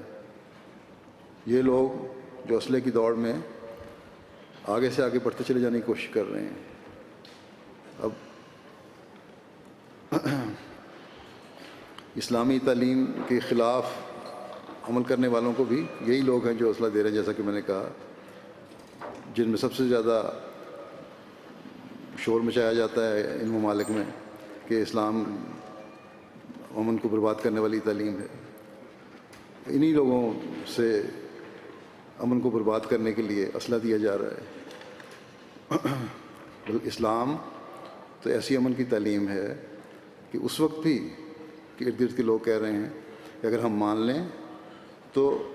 یہ لوگ جو اسلحے کی دوڑ میں آگے سے آگے بڑھتے چلے جانے کی کوشش کر رہے ہیں۔ اب اسلامی تعلیم کے خلاف عمل کرنے والوں کو بھی یہی لوگ ہیں جو اسلحہ دے رہے ہیں، جیسا کہ میں نے کہا، جن میں سب سے زیادہ شور مچایا جاتا ہے ان ممالک میں کہ اسلام امن کو برباد کرنے والی تعلیم ہے۔ انہی لوگوں سے امن کو برباد کرنے کے لیے اسلحہ دیا جا رہا ہے۔ اسلام تو ایسی امن کی تعلیم ہے کہ اس وقت بھی کہ ارد گرد کے لوگ کہہ رہے ہیں کہ اگر ہم مان لیں تو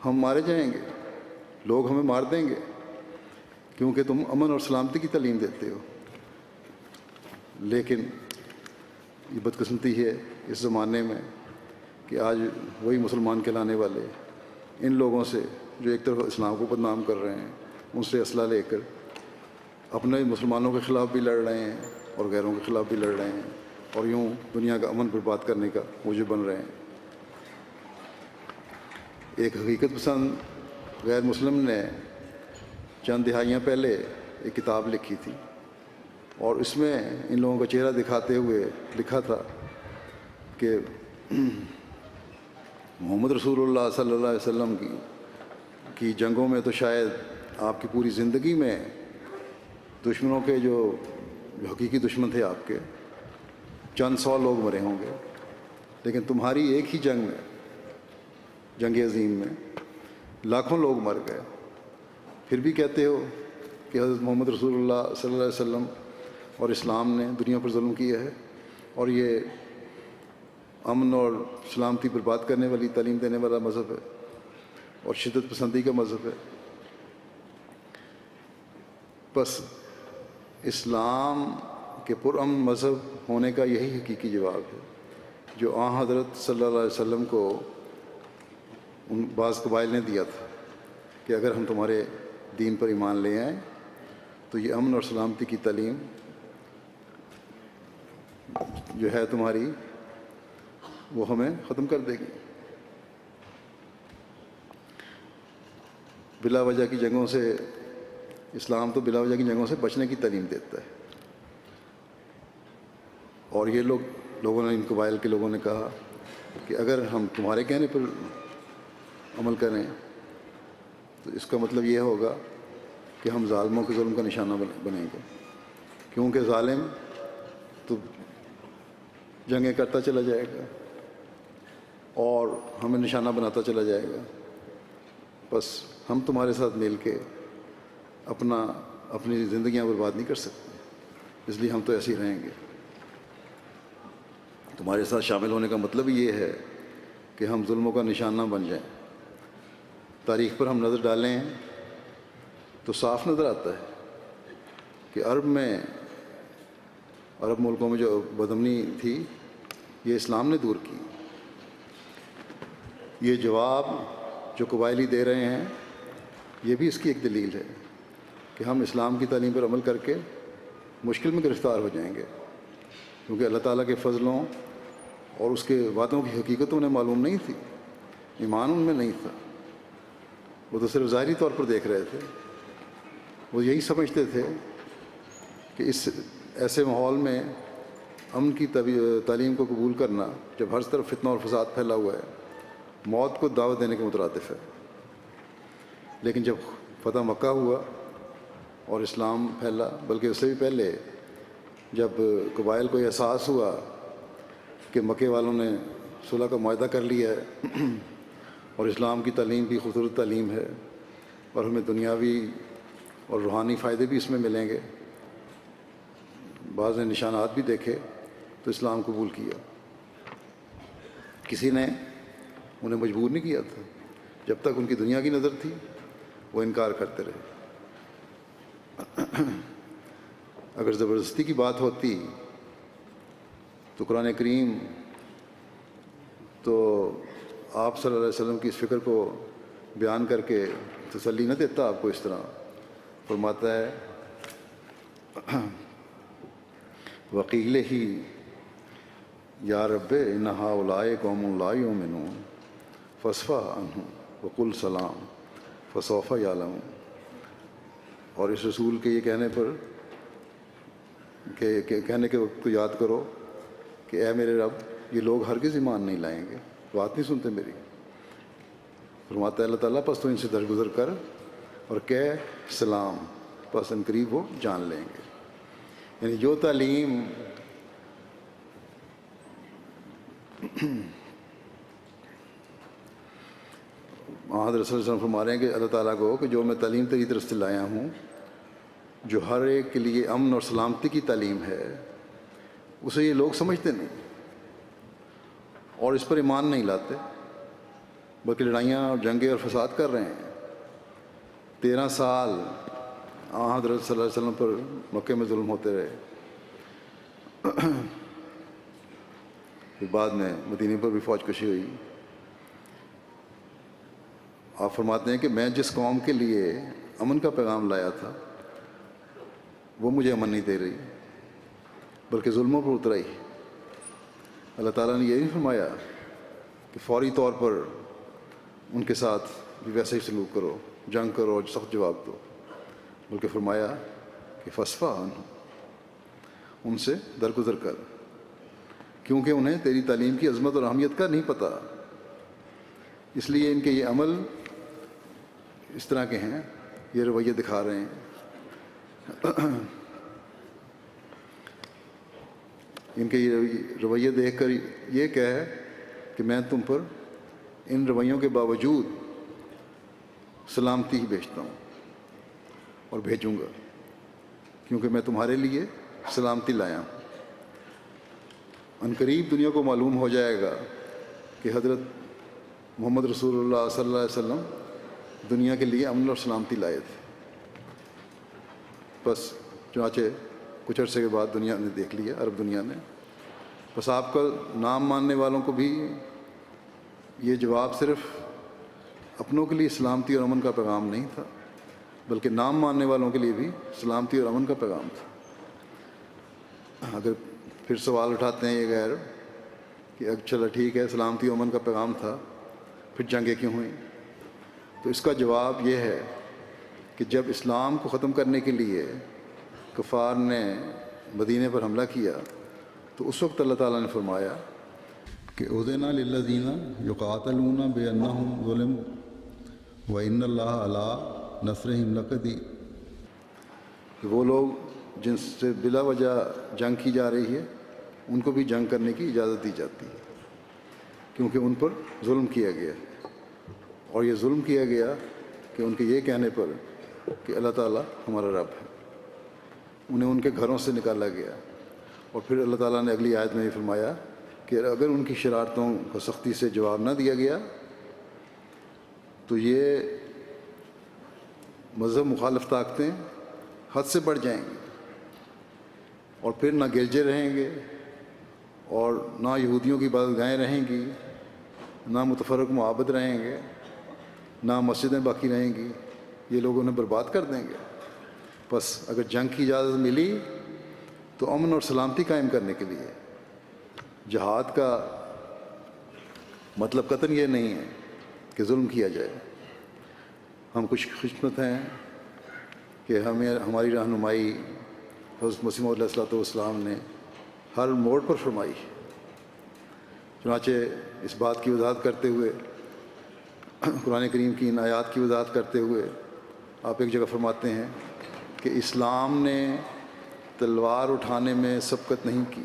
ہم مارے جائیں گے، لوگ ہمیں مار دیں گے، کیونکہ تم امن اور سلامتی کی تعلیم دیتے ہو۔ لیکن یہ بدقسمتی ہے اس زمانے میں کہ آج وہی مسلمان کہلانے والے ان لوگوں سے جو ایک طرف اسلام کو بدنام کر رہے ہیں، ان سے اسلحہ لے کر اپنے مسلمانوں کے خلاف بھی لڑ رہے ہیں اور غیروں کے خلاف بھی لڑ رہے ہیں، اور یوں دنیا کا امن برباد کرنے کا موجب بن رہے ہیں۔ ایک حقیقت پسند غیر مسلم نے چند دہائیاں پہلے ایک کتاب لکھی تھی، اور اس میں ان لوگوں کا چہرہ دکھاتے ہوئے لکھا تھا کہ محمد رسول اللہ صلی اللہ علیہ وسلم کی جنگوں میں تو شاید آپ کی پوری زندگی میں دشمنوں کے جو حقیقی دشمن تھے آپ کے چند سو لوگ مرے ہوں گے، لیکن تمہاری ایک ہی جنگ میں، جنگ عظیم میں لاکھوں لوگ مر گئے، پھر بھی کہتے ہو کہ حضرت محمد رسول اللہ صلی اللہ علیہ وسلم اور اسلام نے دنیا پر ظلم کیا ہے، اور یہ امن اور سلامتی برباد کرنے والی تعلیم دینے والا مذہب ہے اور شدت پسندی کا مذہب ہے۔ بس اسلام کے پرامن مذہب ہونے کا یہی حقیقی جواب ہے جو آن حضرت صلی اللہ علیہ وسلم کو ان بعض قبائل نے دیا تھا کہ اگر ہم تمہارے دین پر ایمان لے آئیں تو یہ امن اور سلامتی کی تعلیم جو ہے تمہاری، وہ ہمیں ختم کر دے گی۔ بلا وجہ کی جنگوں سے، اسلام تو بلا وجہ کی جنگوں سے بچنے کی تعلیم دیتا ہے، اور یہ لوگوں نے، ان قبائل کے لوگوں نے کہا کہ اگر ہم تمہارے کہنے پر عمل کریں تو اس کا مطلب یہ ہوگا کہ ہم ظالموں کے ظلم کا نشانہ بنیں گے، کیونکہ ظالم تو جنگیں کرتا چلا جائے گا اور ہمیں نشانہ بناتا چلا جائے گا۔ بس ہم تمہارے ساتھ مل کے اپنی زندگیاں برباد نہیں کر سکتے، اس لیے ہم تو ایسے ہی رہیں گے۔ تمہارے ساتھ شامل ہونے کا مطلب یہ ہے کہ ہم ظلموں کا نشانہ بن جائیں۔ تاریخ پر ہم نظر ڈالیں تو صاف نظر آتا ہے کہ عرب ملکوں میں جو بدامنی تھی یہ اسلام نے دور کی۔ یہ جواب جو قبائلی دے رہے ہیں یہ بھی اس کی ایک دلیل ہے کہ ہم اسلام کی تعلیم پر عمل کر کے مشکل میں گرفتار ہو جائیں گے، کیونکہ اللہ تعالیٰ کے فضلوں اور اس کے وعدوں کی حقیقت انہیں معلوم نہیں تھی، ایمان ان میں نہیں تھا، وہ تو صرف ظاہری طور پر دیکھ رہے تھے۔ وہ یہی سمجھتے تھے کہ اس ایسے ماحول میں امن کی تعلیم کو قبول کرنا، جب ہر طرف فتنہ اور فساد پھیلا ہوا ہے، موت کو دعوت دینے کے مترادف ہے۔ لیکن جب فتح مکہ ہوا اور اسلام پھیلا، بلکہ اس سے بھی پہلے جب قبائل کو احساس ہوا کہ مکے والوں نے صلح کا معاہدہ کر لیا ہے اور اسلام کی تعلیم بھی خوبصورت تعلیم ہے اور ہمیں دنیاوی اور روحانی فائدے بھی اس میں ملیں گے، بعض نے نشانات بھی دیکھے تو اسلام قبول کیا۔ کسی نے انہیں مجبور نہیں کیا تھا، جب تک ان کی دنیا کی نظر تھی وہ انکار کرتے رہے۔ اگر زبردستی کی بات ہوتی تو قرآن کریم تو آپ صلی اللہ علیہ وسلم کی اس فکر کو بیان کر کے تسلی نہ دیتا آپ کو، اس طرح فرماتا ہے وقیل ہی یا رب ان ہؤلاء قوم لا یؤمنون فاصفح عنہم وقل سلام فسوف یعلمون۔ اور اس رسول کے یہ کہنے پر کہ کہنے کے وقت کو یاد کرو کہ اے میرے رب، یہ لوگ ہرگز ایمان نہیں لائیں گے، بات نہیں سنتے میری۔ فرماتا ہے اللہ تعالیٰ پس تو ان سے درگزر کر اور کہہ سلام، پس ان قریب وہ جان لیں گے۔ یعنی جو تعلیم حضرت صلی اللہ علیہ وسلم فرما رہے ہیں کہ اللہ تعالیٰ کو کہ جو میں تعلیم تیری طرف سے لایا ہوں، جو ہر ایک کے لیے امن اور سلامتی کی تعلیم ہے، اسے یہ لوگ سمجھتے نہیں اور اس پر ایمان نہیں لاتے، بلکہ لڑائیاں اور جنگیں اور فساد کر رہے ہیں۔ 13 سال حضرت صلی اللہ علیہ وسلم پر مکے میں ظلم ہوتے رہے۔ پھر بعد میں مدینے پر بھی فوج کشی ہوئی۔ آپ فرماتے ہیں کہ میں جس قوم کے لیے امن کا پیغام لایا تھا وہ مجھے امن نہیں دے رہی بلکہ ظلموں پر اترائی۔ اللہ تعالیٰ نے یہ نہیں فرمایا کہ فوری طور پر ان کے ساتھ بھی ویسے ہی سلوک کرو، جنگ کرو اور سخت جواب دو، بلکہ فرمایا کہ فصفا ان سے درگزر کر، کیونکہ انہیں تیری تعلیم کی عظمت اور اہمیت کا نہیں پتہ، اس لیے ان کے یہ عمل اس طرح کے ہیں، یہ رویے دکھا رہے ہیں۔ ان کے یہ رویے دیکھ کر یہ کہے کہ میں تم پر ان رویوں کے باوجود سلامتی ہی بھیجتا ہوں اور بھیجوں گا، کیونکہ میں تمہارے لیے سلامتی لایا ہوں۔ عنقریب دنیا کو معلوم ہو جائے گا کہ حضرت محمد رسول اللہ صلی اللہ علیہ وسلم دنیا کے لیے امن اور سلامتی لائے تھے۔ بس چنانچہ کچھ عرصے کے بعد دنیا نے دیکھ لیا، عرب دنیا نے۔ بس آپ کا نام ماننے والوں کو بھی یہ جواب صرف اپنوں کے لیے سلامتی اور امن کا پیغام نہیں تھا، بلکہ نام ماننے والوں کے لیے بھی سلامتی اور امن کا پیغام تھا۔ اگر پھر سوال اٹھاتے ہیں یہ غیر کہ چلو ٹھیک ہے، سلامتی اور امن کا پیغام تھا، پھر جنگیں کیوں ہوئیں؟ تو اس کا جواب یہ ہے کہ جب اسلام کو ختم کرنے کے لیے کفار نے مدینے پر حملہ کیا تو اس وقت اللہ تعالیٰ نے فرمایا کہ اذن للذین یقاتلون بانہم ظلموا وان اللہ علی نصرہم لقدیر، کہ وہ لوگ جن سے بلا وجہ جنگ کی جا رہی ہے ان کو بھی جنگ کرنے کی اجازت دی جاتی ہے، کیونکہ ان پر ظلم کیا گیا، اور یہ ظلم کیا گیا کہ ان کے یہ کہنے پر کہ اللہ تعالیٰ ہمارا رب ہے، انہیں ان کے گھروں سے نکالا گیا۔ اور پھر اللہ تعالیٰ نے اگلی آیت میں یہ فرمایا کہ اگر ان کی شرارتوں کو سختی سے جواب نہ دیا گیا تو یہ مذہب مخالف طاقتیں حد سے بڑھ جائیں گی، اور پھر نہ گرجے رہیں گے اور نہ یہودیوں کی عبادت گاہیں رہیں گی، نہ متفرق معابد رہیں گے، نہ مسجدیں باقی رہیں گی، یہ لوگ انہیں برباد کر دیں گے۔ بس اگر جنگ کی اجازت ملی تو امن اور سلامتی قائم کرنے کے لیے۔ جہاد کا مطلب قطعاً یہ نہیں ہے کہ ظلم کیا جائے۔ ہم خوش قسمت ہیں کہ ہماری رہنمائی حضرت مسیح موعود علیہ السلام نے ہر موڑ پر فرمائی۔ چنانچہ اس بات کی وضاحت کرتے ہوئے، قرآن کریم کی ان آیات کی وضاحت کرتے ہوئے آپ ایک جگہ فرماتے ہیں کہ اسلام نے تلوار اٹھانے میں سبقت نہیں کی،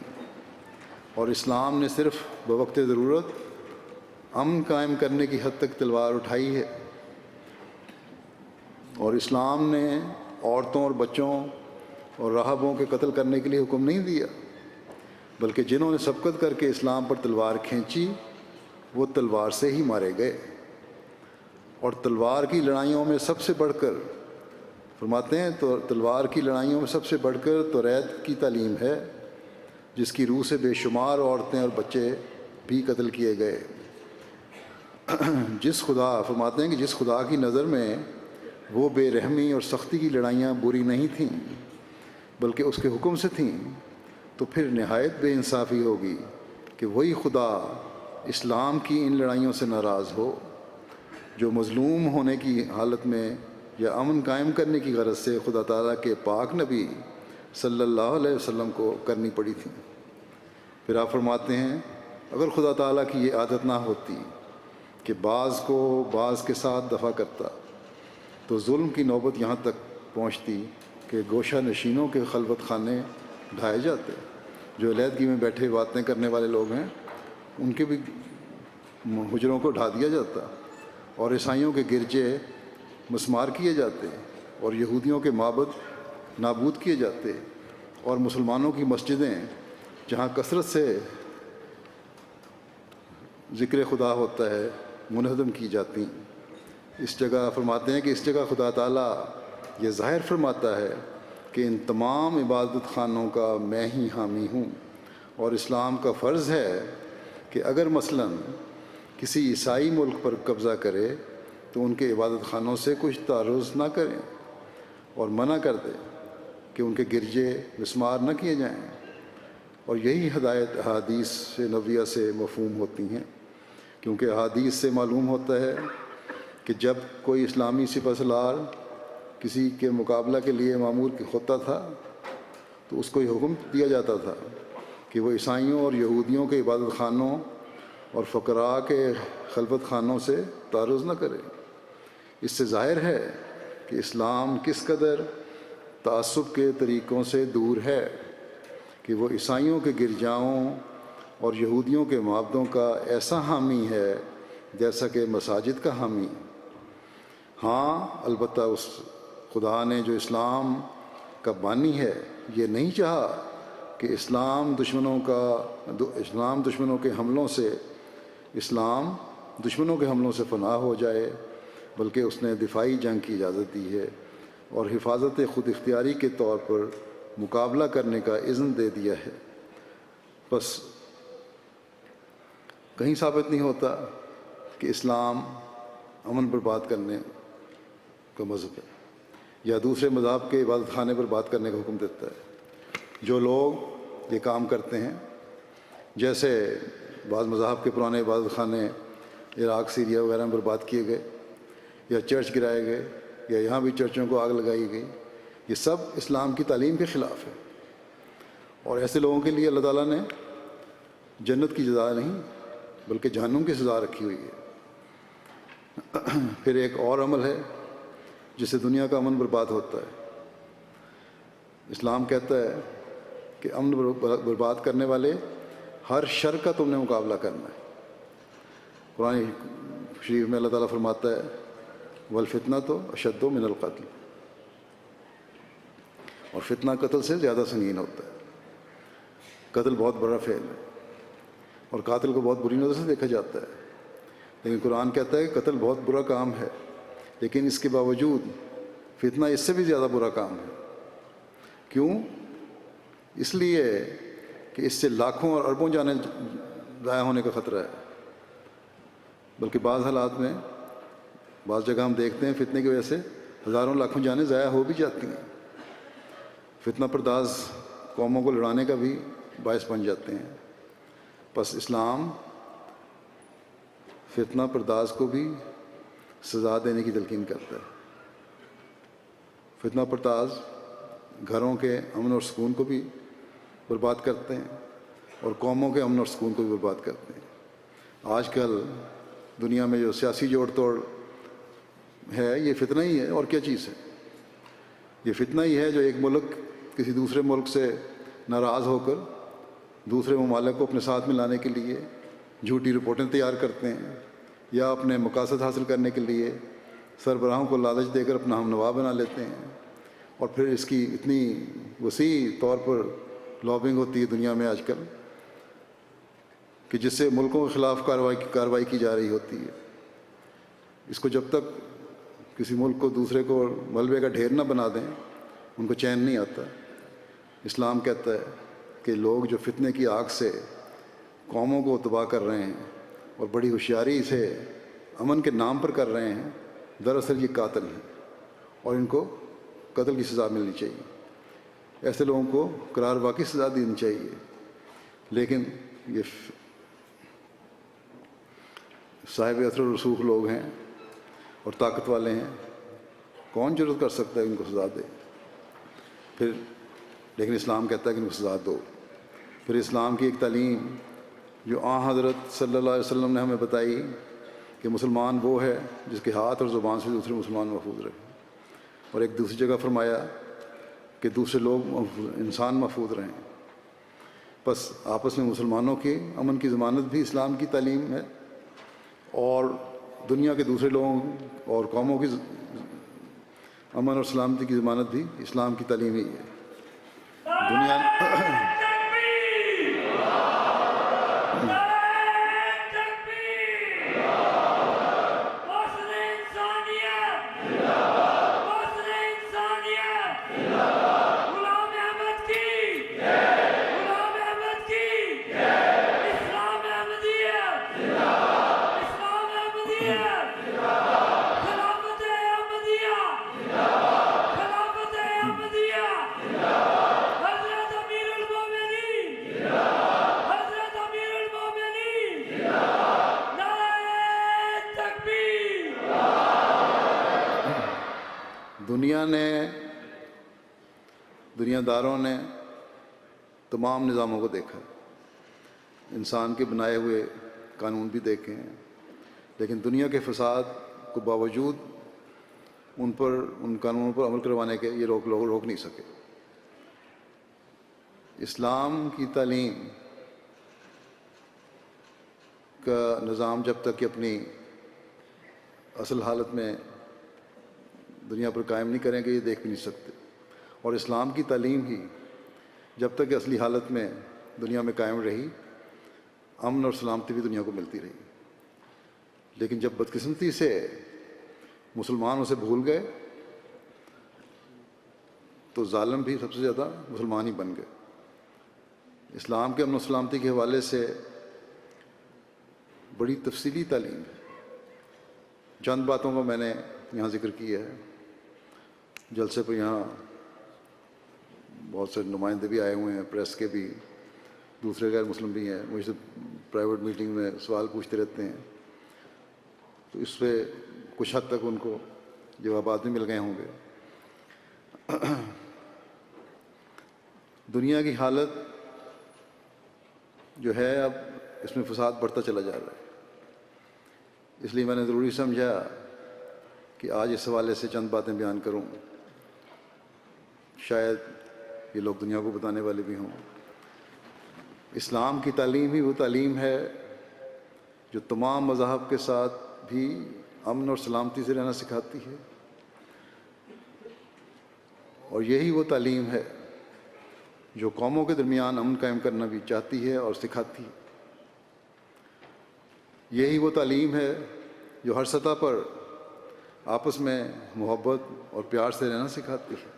اور اسلام نے صرف بوقت ضرورت امن قائم کرنے کی حد تک تلوار اٹھائی ہے، اور اسلام نے عورتوں اور بچوں اور راہبوں کے قتل کرنے کے لیے حکم نہیں دیا، بلکہ جنہوں نے سبقت کر کے اسلام پر تلوار کھینچی وہ تلوار سے ہی مارے گئے۔ اور تلوار کی لڑائیوں میں سب سے بڑھ کر فرماتے ہیں تو تلوار کی لڑائیوں میں سب سے بڑھ کر توریت کی تعلیم ہے، جس کی روح سے بے شمار عورتیں اور بچے بھی قتل کیے گئے۔ جس خدا فرماتے ہیں کہ جس خدا کی نظر میں وہ بے رحمی اور سختی کی لڑائیاں بری نہیں تھیں بلکہ اس کے حکم سے تھیں، تو پھر نہایت بے انصافی ہوگی کہ وہی خدا اسلام کی ان لڑائیوں سے ناراض ہو جو مظلوم ہونے کی حالت میں یا امن قائم کرنے کی غرض سے خدا تعالیٰ کے پاک نبی صلی اللہ علیہ وسلم کو کرنی پڑی تھی۔ پھر آپ فرماتے ہیں اگر خدا تعالیٰ کی یہ عادت نہ ہوتی کہ بعض کو بعض کے ساتھ دفع کرتا تو ظلم کی نوبت یہاں تک پہنچتی کہ گوشہ نشینوں کے خلوت خانے ڈھائے جاتے، جو علیحدگی میں بیٹھے باتیں کرنے والے لوگ ہیں ان کے بھی حجروں کو ڈھا دیا جاتا، اور عیسائیوں کے گرجے مسمار کیے جاتے، اور یہودیوں کے معبد نابود کیے جاتے، اور مسلمانوں کی مسجدیں جہاں کثرت سے ذکر خدا ہوتا ہے منہدم کی جاتی۔ اس جگہ فرماتے ہیں کہ اس جگہ خدا تعالیٰ یہ ظاہر فرماتا ہے کہ ان تمام عبادت خانوں کا میں ہی حامی ہوں، اور اسلام کا فرض ہے کہ اگر مثلاً کسی عیسائی ملک پر قبضہ کرے تو ان کے عبادت خانوں سے کچھ تعرض نہ کریں اور منع کر دے کہ ان کے گرجے مسمار نہ کیے جائیں، اور یہی ہدایت احادیث نبویہ سے مفہوم ہوتی ہیں، کیونکہ احادیث سے معلوم ہوتا ہے کہ جب کوئی اسلامی سپہ سالار کسی کے مقابلہ کے لیے مامور ہوتا تھا تو اس کو یہ حکم دیا جاتا تھا کہ وہ عیسائیوں اور یہودیوں کے عبادت خانوں اور فقراء کے خلوت خانوں سے تعرض نہ کرے۔ اس سے ظاہر ہے کہ اسلام کس قدر تعصب کے طریقوں سے دور ہے کہ وہ عیسائیوں کے گرجاؤں اور یہودیوں کے معبدوں کا ایسا حامی ہے جیسا کہ مساجد کا حامی۔ ہاں البتہ اس خدا نے جو اسلام کا بانی ہے یہ نہیں چاہا کہ اسلام دشمنوں کے حملوں سے پناہ ہو جائے، بلکہ اس نے دفاعی جنگ کی اجازت دی ہے اور حفاظت خود اختیاری کے طور پر مقابلہ کرنے کا اذن دے دیا ہے۔ بس کہیں ثابت نہیں ہوتا کہ اسلام امن برباد کرنے کا مذہب ہے یا دوسرے مذہب کے عبادت خانے پر بات کرنے کا حکم دیتا ہے۔ جو لوگ یہ کام کرتے ہیں، جیسے بعض مذاہب کے پرانے عبادت خانے عراق، سیریا وغیرہ میں برباد کیے گئے، یا چرچ گرائے گئے، یا یہاں بھی چرچوں کو آگ لگائی گئی، یہ سب اسلام کی تعلیم کے خلاف ہے، اور ایسے لوگوں کے لیے اللہ تعالیٰ نے جنت کی جزا نہیں بلکہ جہنم کی سزا رکھی ہوئی ہے۔ پھر ایک اور عمل ہے جس سے دنیا کا امن برباد ہوتا ہے۔ اسلام کہتا ہے کہ امن برباد کرنے والے ہر شر کا تم نے مقابلہ کرنا ہے۔ قرآن شریف میں اللہ تعالیٰ فرماتا ہے والفتنۃ اشد من القتل، اور فتنہ قتل سے زیادہ سنگین ہوتا ہے۔ قتل بہت بڑا فعل ہے اور قاتل کو بہت بری نظر سے دیکھا جاتا ہے، لیکن قرآن کہتا ہے کہ قتل بہت برا کام ہے، لیکن اس کے باوجود فتنہ اس سے بھی زیادہ برا کام ہے۔ کیوں؟ اس لیے کہ اس سے لاکھوں اور اربوں جانیں ضائع ہونے کا خطرہ ہے، بلکہ بعض حالات میں بعض جگہ ہم دیکھتے ہیں فتنے کی وجہ سے ہزاروں لاکھوں جانیں ضائع ہو بھی جاتی ہیں۔ فتنہ پرداز قوموں کو لڑانے کا بھی باعث بن جاتے ہیں۔ بس اسلام فتنہ پرداز کو بھی سزا دینے کی تلقین کرتا ہے۔ فتنہ پرداز گھروں کے امن اور سکون کو بھی برباد کرتے ہیں اور قوموں کے امن اور سکون کو بھی برباد کرتے ہیں۔ آج کل دنیا میں جو سیاسی جوڑ توڑ ہے یہ فتنہ ہی ہے، اور کیا چیز ہے؟ یہ فتنہ ہی ہے جو ایک ملک کسی دوسرے ملک سے ناراض ہو کر دوسرے ممالک کو اپنے ساتھ ملانے کے لیے جھوٹی رپورٹیں تیار کرتے ہیں، یا اپنے مقاصد حاصل کرنے کے لیے سربراہوں کو لالچ دے کر اپنا ہم نوا بنا لیتے ہیں، اور پھر اس کی اتنی وسیع طور پر لابنگ ہوتی ہے دنیا میں آج کل کہ جس سے ملکوں کے خلاف کارروائی کی جا رہی ہوتی ہے۔ اس کو جب تک کسی ملک کو دوسرے کو ملبے کا ڈھیر نہ بنا دیں ان کو چین نہیں آتا۔ اسلام کہتا ہے کہ لوگ جو فتنے کی آگ سے قوموں کو تباہ کر رہے ہیں اور بڑی ہوشیاری سے امن کے نام پر کر رہے ہیں، دراصل یہ قاتل ہیں اور ان کو قتل کی سزا ملنی چاہیے۔ ایسے لوگوں کو قرار واقعی سزا دینی چاہیے، لیکن یہ صاحب اثر و رسوخ لوگ ہیں اور طاقت والے ہیں، کون جرأت کر سکتا ہے ان کو سزا دے؟ پھر لیکن اسلام کہتا ہے کہ ان کو سزا دو۔ پھر اسلام کی ایک تعلیم جو حضرت صلی اللہ علیہ وسلم نے ہمیں بتائی کہ مسلمان وہ ہے جس کے ہاتھ اور زبان سے دوسرے مسلمان محفوظ رہے، اور ایک دوسری جگہ فرمایا کہ دوسرے لوگ انسان محفوظ رہیں۔ بس آپس میں مسلمانوں کے امن کی ضمانت بھی اسلام کی تعلیم ہے، اور دنیا کے دوسرے لوگوں اور قوموں کی امن اور سلامتی کی ضمانت بھی اسلام کی تعلیم ہی ہے۔ دنیا دنیا نے، دنیا داروں نے تمام نظاموں کو دیکھا، انسان کے بنائے ہوئے قانون بھی دیکھے ہیں، لیکن دنیا کے فساد کو باوجود ان قانونوں پر عمل کروانے کے یہ روک نہیں سکے۔ اسلام کی تعلیم کا نظام جب تک کہ اپنی اصل حالت میں دنیا پر قائم نہیں کریں گے یہ دیکھ بھی نہیں سکتے، اور اسلام کی تعلیم ہی جب تک کہ اصلی حالت میں دنیا میں قائم رہی، امن اور سلامتی بھی دنیا کو ملتی رہی۔ لیکن جب بدقسمتی سے مسلمان اسے بھول گئے تو ظالم بھی سب سے زیادہ مسلمان ہی بن گئے۔ اسلام کے امن و سلامتی کے حوالے سے بڑی تفصیلی تعلیم ہے، چند باتوں کا میں نے یہاں ذکر کیا ہے۔ جلسے پر یہاں بہت سے نمائندے بھی آئے ہوئے ہیں، پریس کے بھی، دوسرے غیر مسلم بھی ہیں، مجھ سے پرائیویٹ میٹنگ میں سوال پوچھتے رہتے ہیں، تو اس پہ کچھ حد تک ان کو جوابات بھی مل گئے ہوں گے۔ دنیا کی حالت جو ہے اب اس میں فساد بڑھتا چلا جا رہا ہے، اس لیے میں نے ضروری سمجھا کہ آج اس حوالے سے چند باتیں بیان کروں، شاید یہ لوگ دنیا کو بتانے والے بھی ہوں۔ اسلام کی تعلیم ہی وہ تعلیم ہے جو تمام مذاہب کے ساتھ بھی امن اور سلامتی سے رہنا سکھاتی ہے، اور یہی وہ تعلیم ہے جو قوموں کے درمیان امن قائم کرنا بھی چاہتی ہے اور سکھاتی ہے۔ یہی وہ تعلیم ہے جو ہر سطح پر آپس میں محبت اور پیار سے رہنا سکھاتی ہے۔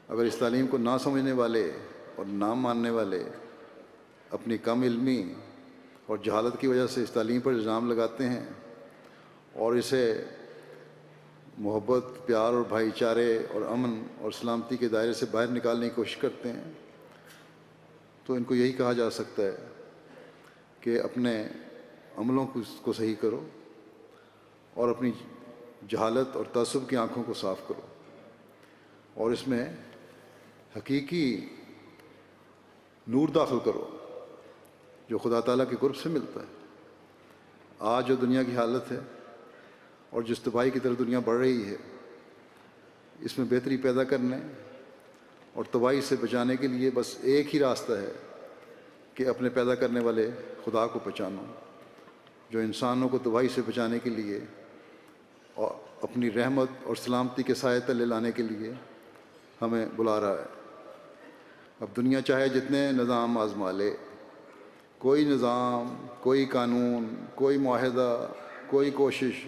اگر اس تعلیم کو نہ سمجھنے والے اور نہ ماننے والے اپنی کم علمی اور جہالت کی وجہ سے اس تعلیم پر الزام لگاتے ہیں اور اسے محبت، پیار اور بھائی چارے اور امن اور سلامتی کے دائرے سے باہر نکالنے کی کوشش کرتے ہیں، تو ان کو یہی کہا جا سکتا ہے کہ اپنے عملوں کو صحیح کرو اور اپنی جہالت اور تعصب کی آنکھوں کو صاف کرو، اور اس میں حقیقی نور داخل کرو جو خدا تعالیٰ کے قرب سے ملتا ہے۔ آج جو دنیا کی حالت ہے اور جس تباہی کی طرف دنیا بڑھ رہی ہے، اس میں بہتری پیدا کرنے اور تباہی سے بچانے کے لیے بس ایک ہی راستہ ہے کہ اپنے پیدا کرنے والے خدا کو پہچانو، جو انسانوں کو تباہی سے بچانے کے لیے اور اپنی رحمت اور سلامتی کے سائے تلے لانے کے لیے ہمیں بلا رہا ہے۔ اب دنیا چاہے جتنے نظام آزما لے، کوئی نظام، کوئی قانون، کوئی معاہدہ، کوئی کوشش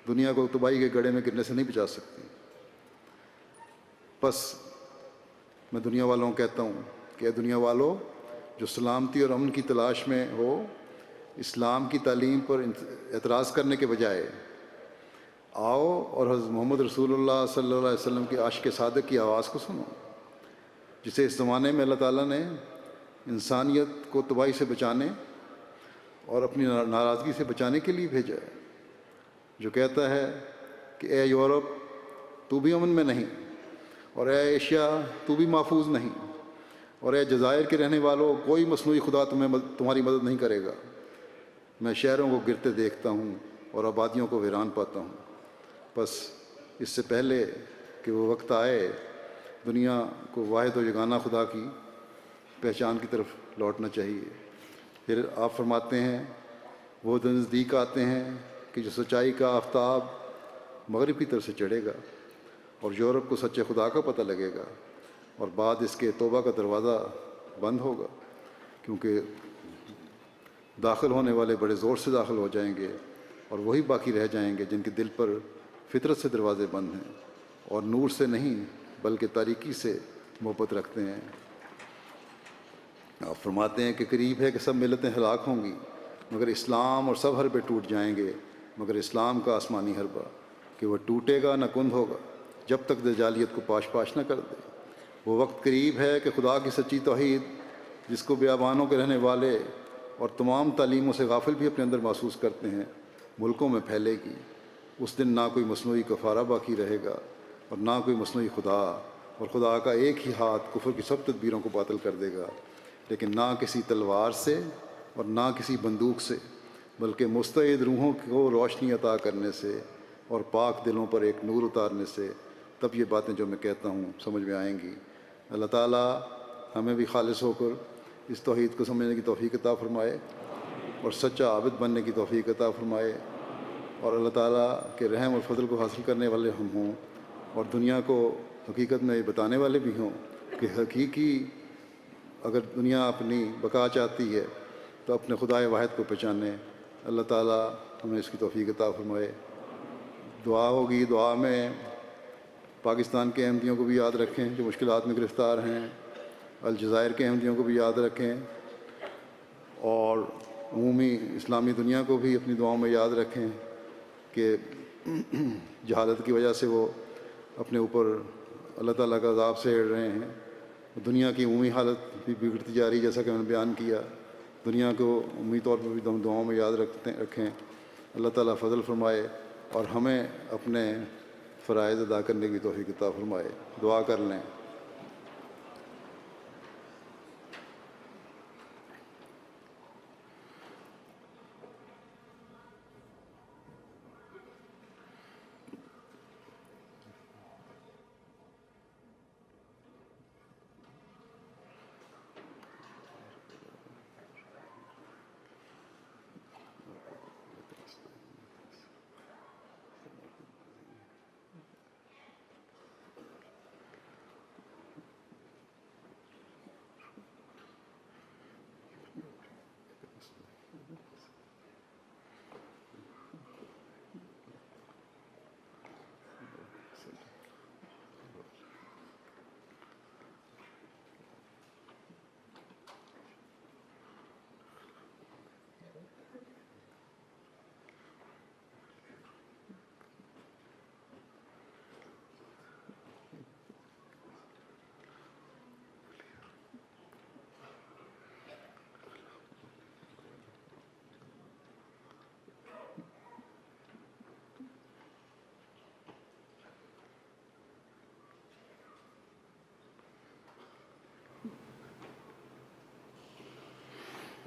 دنیا کو تباہی کے گڑھے میں گرنے سے نہیں بچا سکتی۔ بس میں دنیا والوں کو کہتا ہوں کہ اے دنیا والوں، جو سلامتی اور امن کی تلاش میں ہو، اسلام کی تعلیم پر اعتراض کرنے کے بجائے آؤ اور حضرت محمد رسول اللہ صلی اللہ علیہ وسلم کی عاشق صادق کی آواز کو سنو، جسے اس زمانے میں اللہ تعالیٰ نے انسانیت کو تباہی سے بچانے اور اپنی ناراضگی سے بچانے کے لیے بھیجا ہے، جو کہتا ہے کہ اے یورپ تو بھی امن میں نہیں، اور اے ایشیا تو بھی محفوظ نہیں، اور اے جزائر کے رہنے والوں کوئی مصنوعی خدا تمہاری مدد نہیں کرے گا۔ میں شہروں کو گرتے دیکھتا ہوں اور آبادیوں کو ویران پاتا ہوں۔ بس اس سے پہلے کہ وہ وقت آئے، دنیا کو واحد و یگانہ خدا کی پہچان کی طرف لوٹنا چاہیے۔ پھر آپ فرماتے ہیں وہ دن نزدیک آتے ہیں کہ جو سچائی کا آفتاب مغرب کی طرف سے چڑھے گا اور یورپ کو سچے خدا کا پتہ لگے گا، اور بعد اس کے توبہ کا دروازہ بند ہوگا، کیونکہ داخل ہونے والے بڑے زور سے داخل ہو جائیں گے اور وہی باقی رہ جائیں گے جن کے دل پر فطرت سے دروازے بند ہیں اور نور سے نہیں بلکہ تاریکی سے محبت رکھتے ہیں۔ آپ فرماتے ہیں کہ قریب ہے کہ سب ملتیں ہلاک ہوں گی مگر اسلام، اور سب حربے ٹوٹ جائیں گے مگر اسلام کا آسمانی حربہ، کہ وہ ٹوٹے گا نہ کند ہوگا جب تک دجالیت کو پاش پاش نہ کر دے۔ وہ وقت قریب ہے کہ خدا کی سچی توحید، جس کو بیابانوں کے رہنے والے اور تمام تعلیموں سے غافل بھی اپنے اندر محسوس کرتے ہیں، ملکوں میں پھیلے گی۔ اس دن نہ کوئی مصنوعی کفارہ باقی رہے گا، اور نہ کوئی مصنوعی خدا، اور خدا کا ایک ہی ہاتھ کفر کی سب تدبیروں کو باطل کر دے گا، لیکن نہ کسی تلوار سے اور نہ کسی بندوق سے، بلکہ مستعد روحوں کو روشنی عطا کرنے سے اور پاک دلوں پر ایک نور اتارنے سے۔ تب یہ باتیں جو میں کہتا ہوں سمجھ میں آئیں گی۔ اللہ تعالیٰ ہمیں بھی خالص ہو کر اس توحید کو سمجھنے کی توفیق عطا فرمائے اور سچا عابد بننے کی توفیق عطا فرمائے، اور اللہ تعالیٰ کے رحم اور فضل کو حاصل کرنے والے ہم ہوں، اور دنیا کو حقیقت میں یہ بتانے والے بھی ہوں کہ حقیقی اگر دنیا اپنی بقا چاہتی ہے تو اپنے خدائے واحد کو پہچانے۔ اللہ تعالیٰ ہمیں اس کی توفیق عطا فرمائے۔ دعا ہوگی، دعا میں پاکستان کے احمدیوں کو بھی یاد رکھیں جو مشکلات میں گرفتار ہیں، الجزائر کے احمدیوں کو بھی یاد رکھیں، اور عمومی اسلامی دنیا کو بھی اپنی دعاؤں میں یاد رکھیں کہ جہالت کی وجہ سے وہ اپنے اوپر اللہ تعالیٰ کا عذاب سہر رہے ہیں۔ دنیا کی عمومی حالت بھی بگڑتی جا رہی ہے، جیسا کہ میں نے بیان کیا۔ دنیا کو عمومی طور پر بھی دعاؤں میں یاد رکھیں۔ اللہ تعالیٰ فضل فرمائے اور ہمیں اپنے فرائض ادا کرنے کی توفیق عطا فرمائے۔ دعا کر لیں۔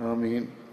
آمین۔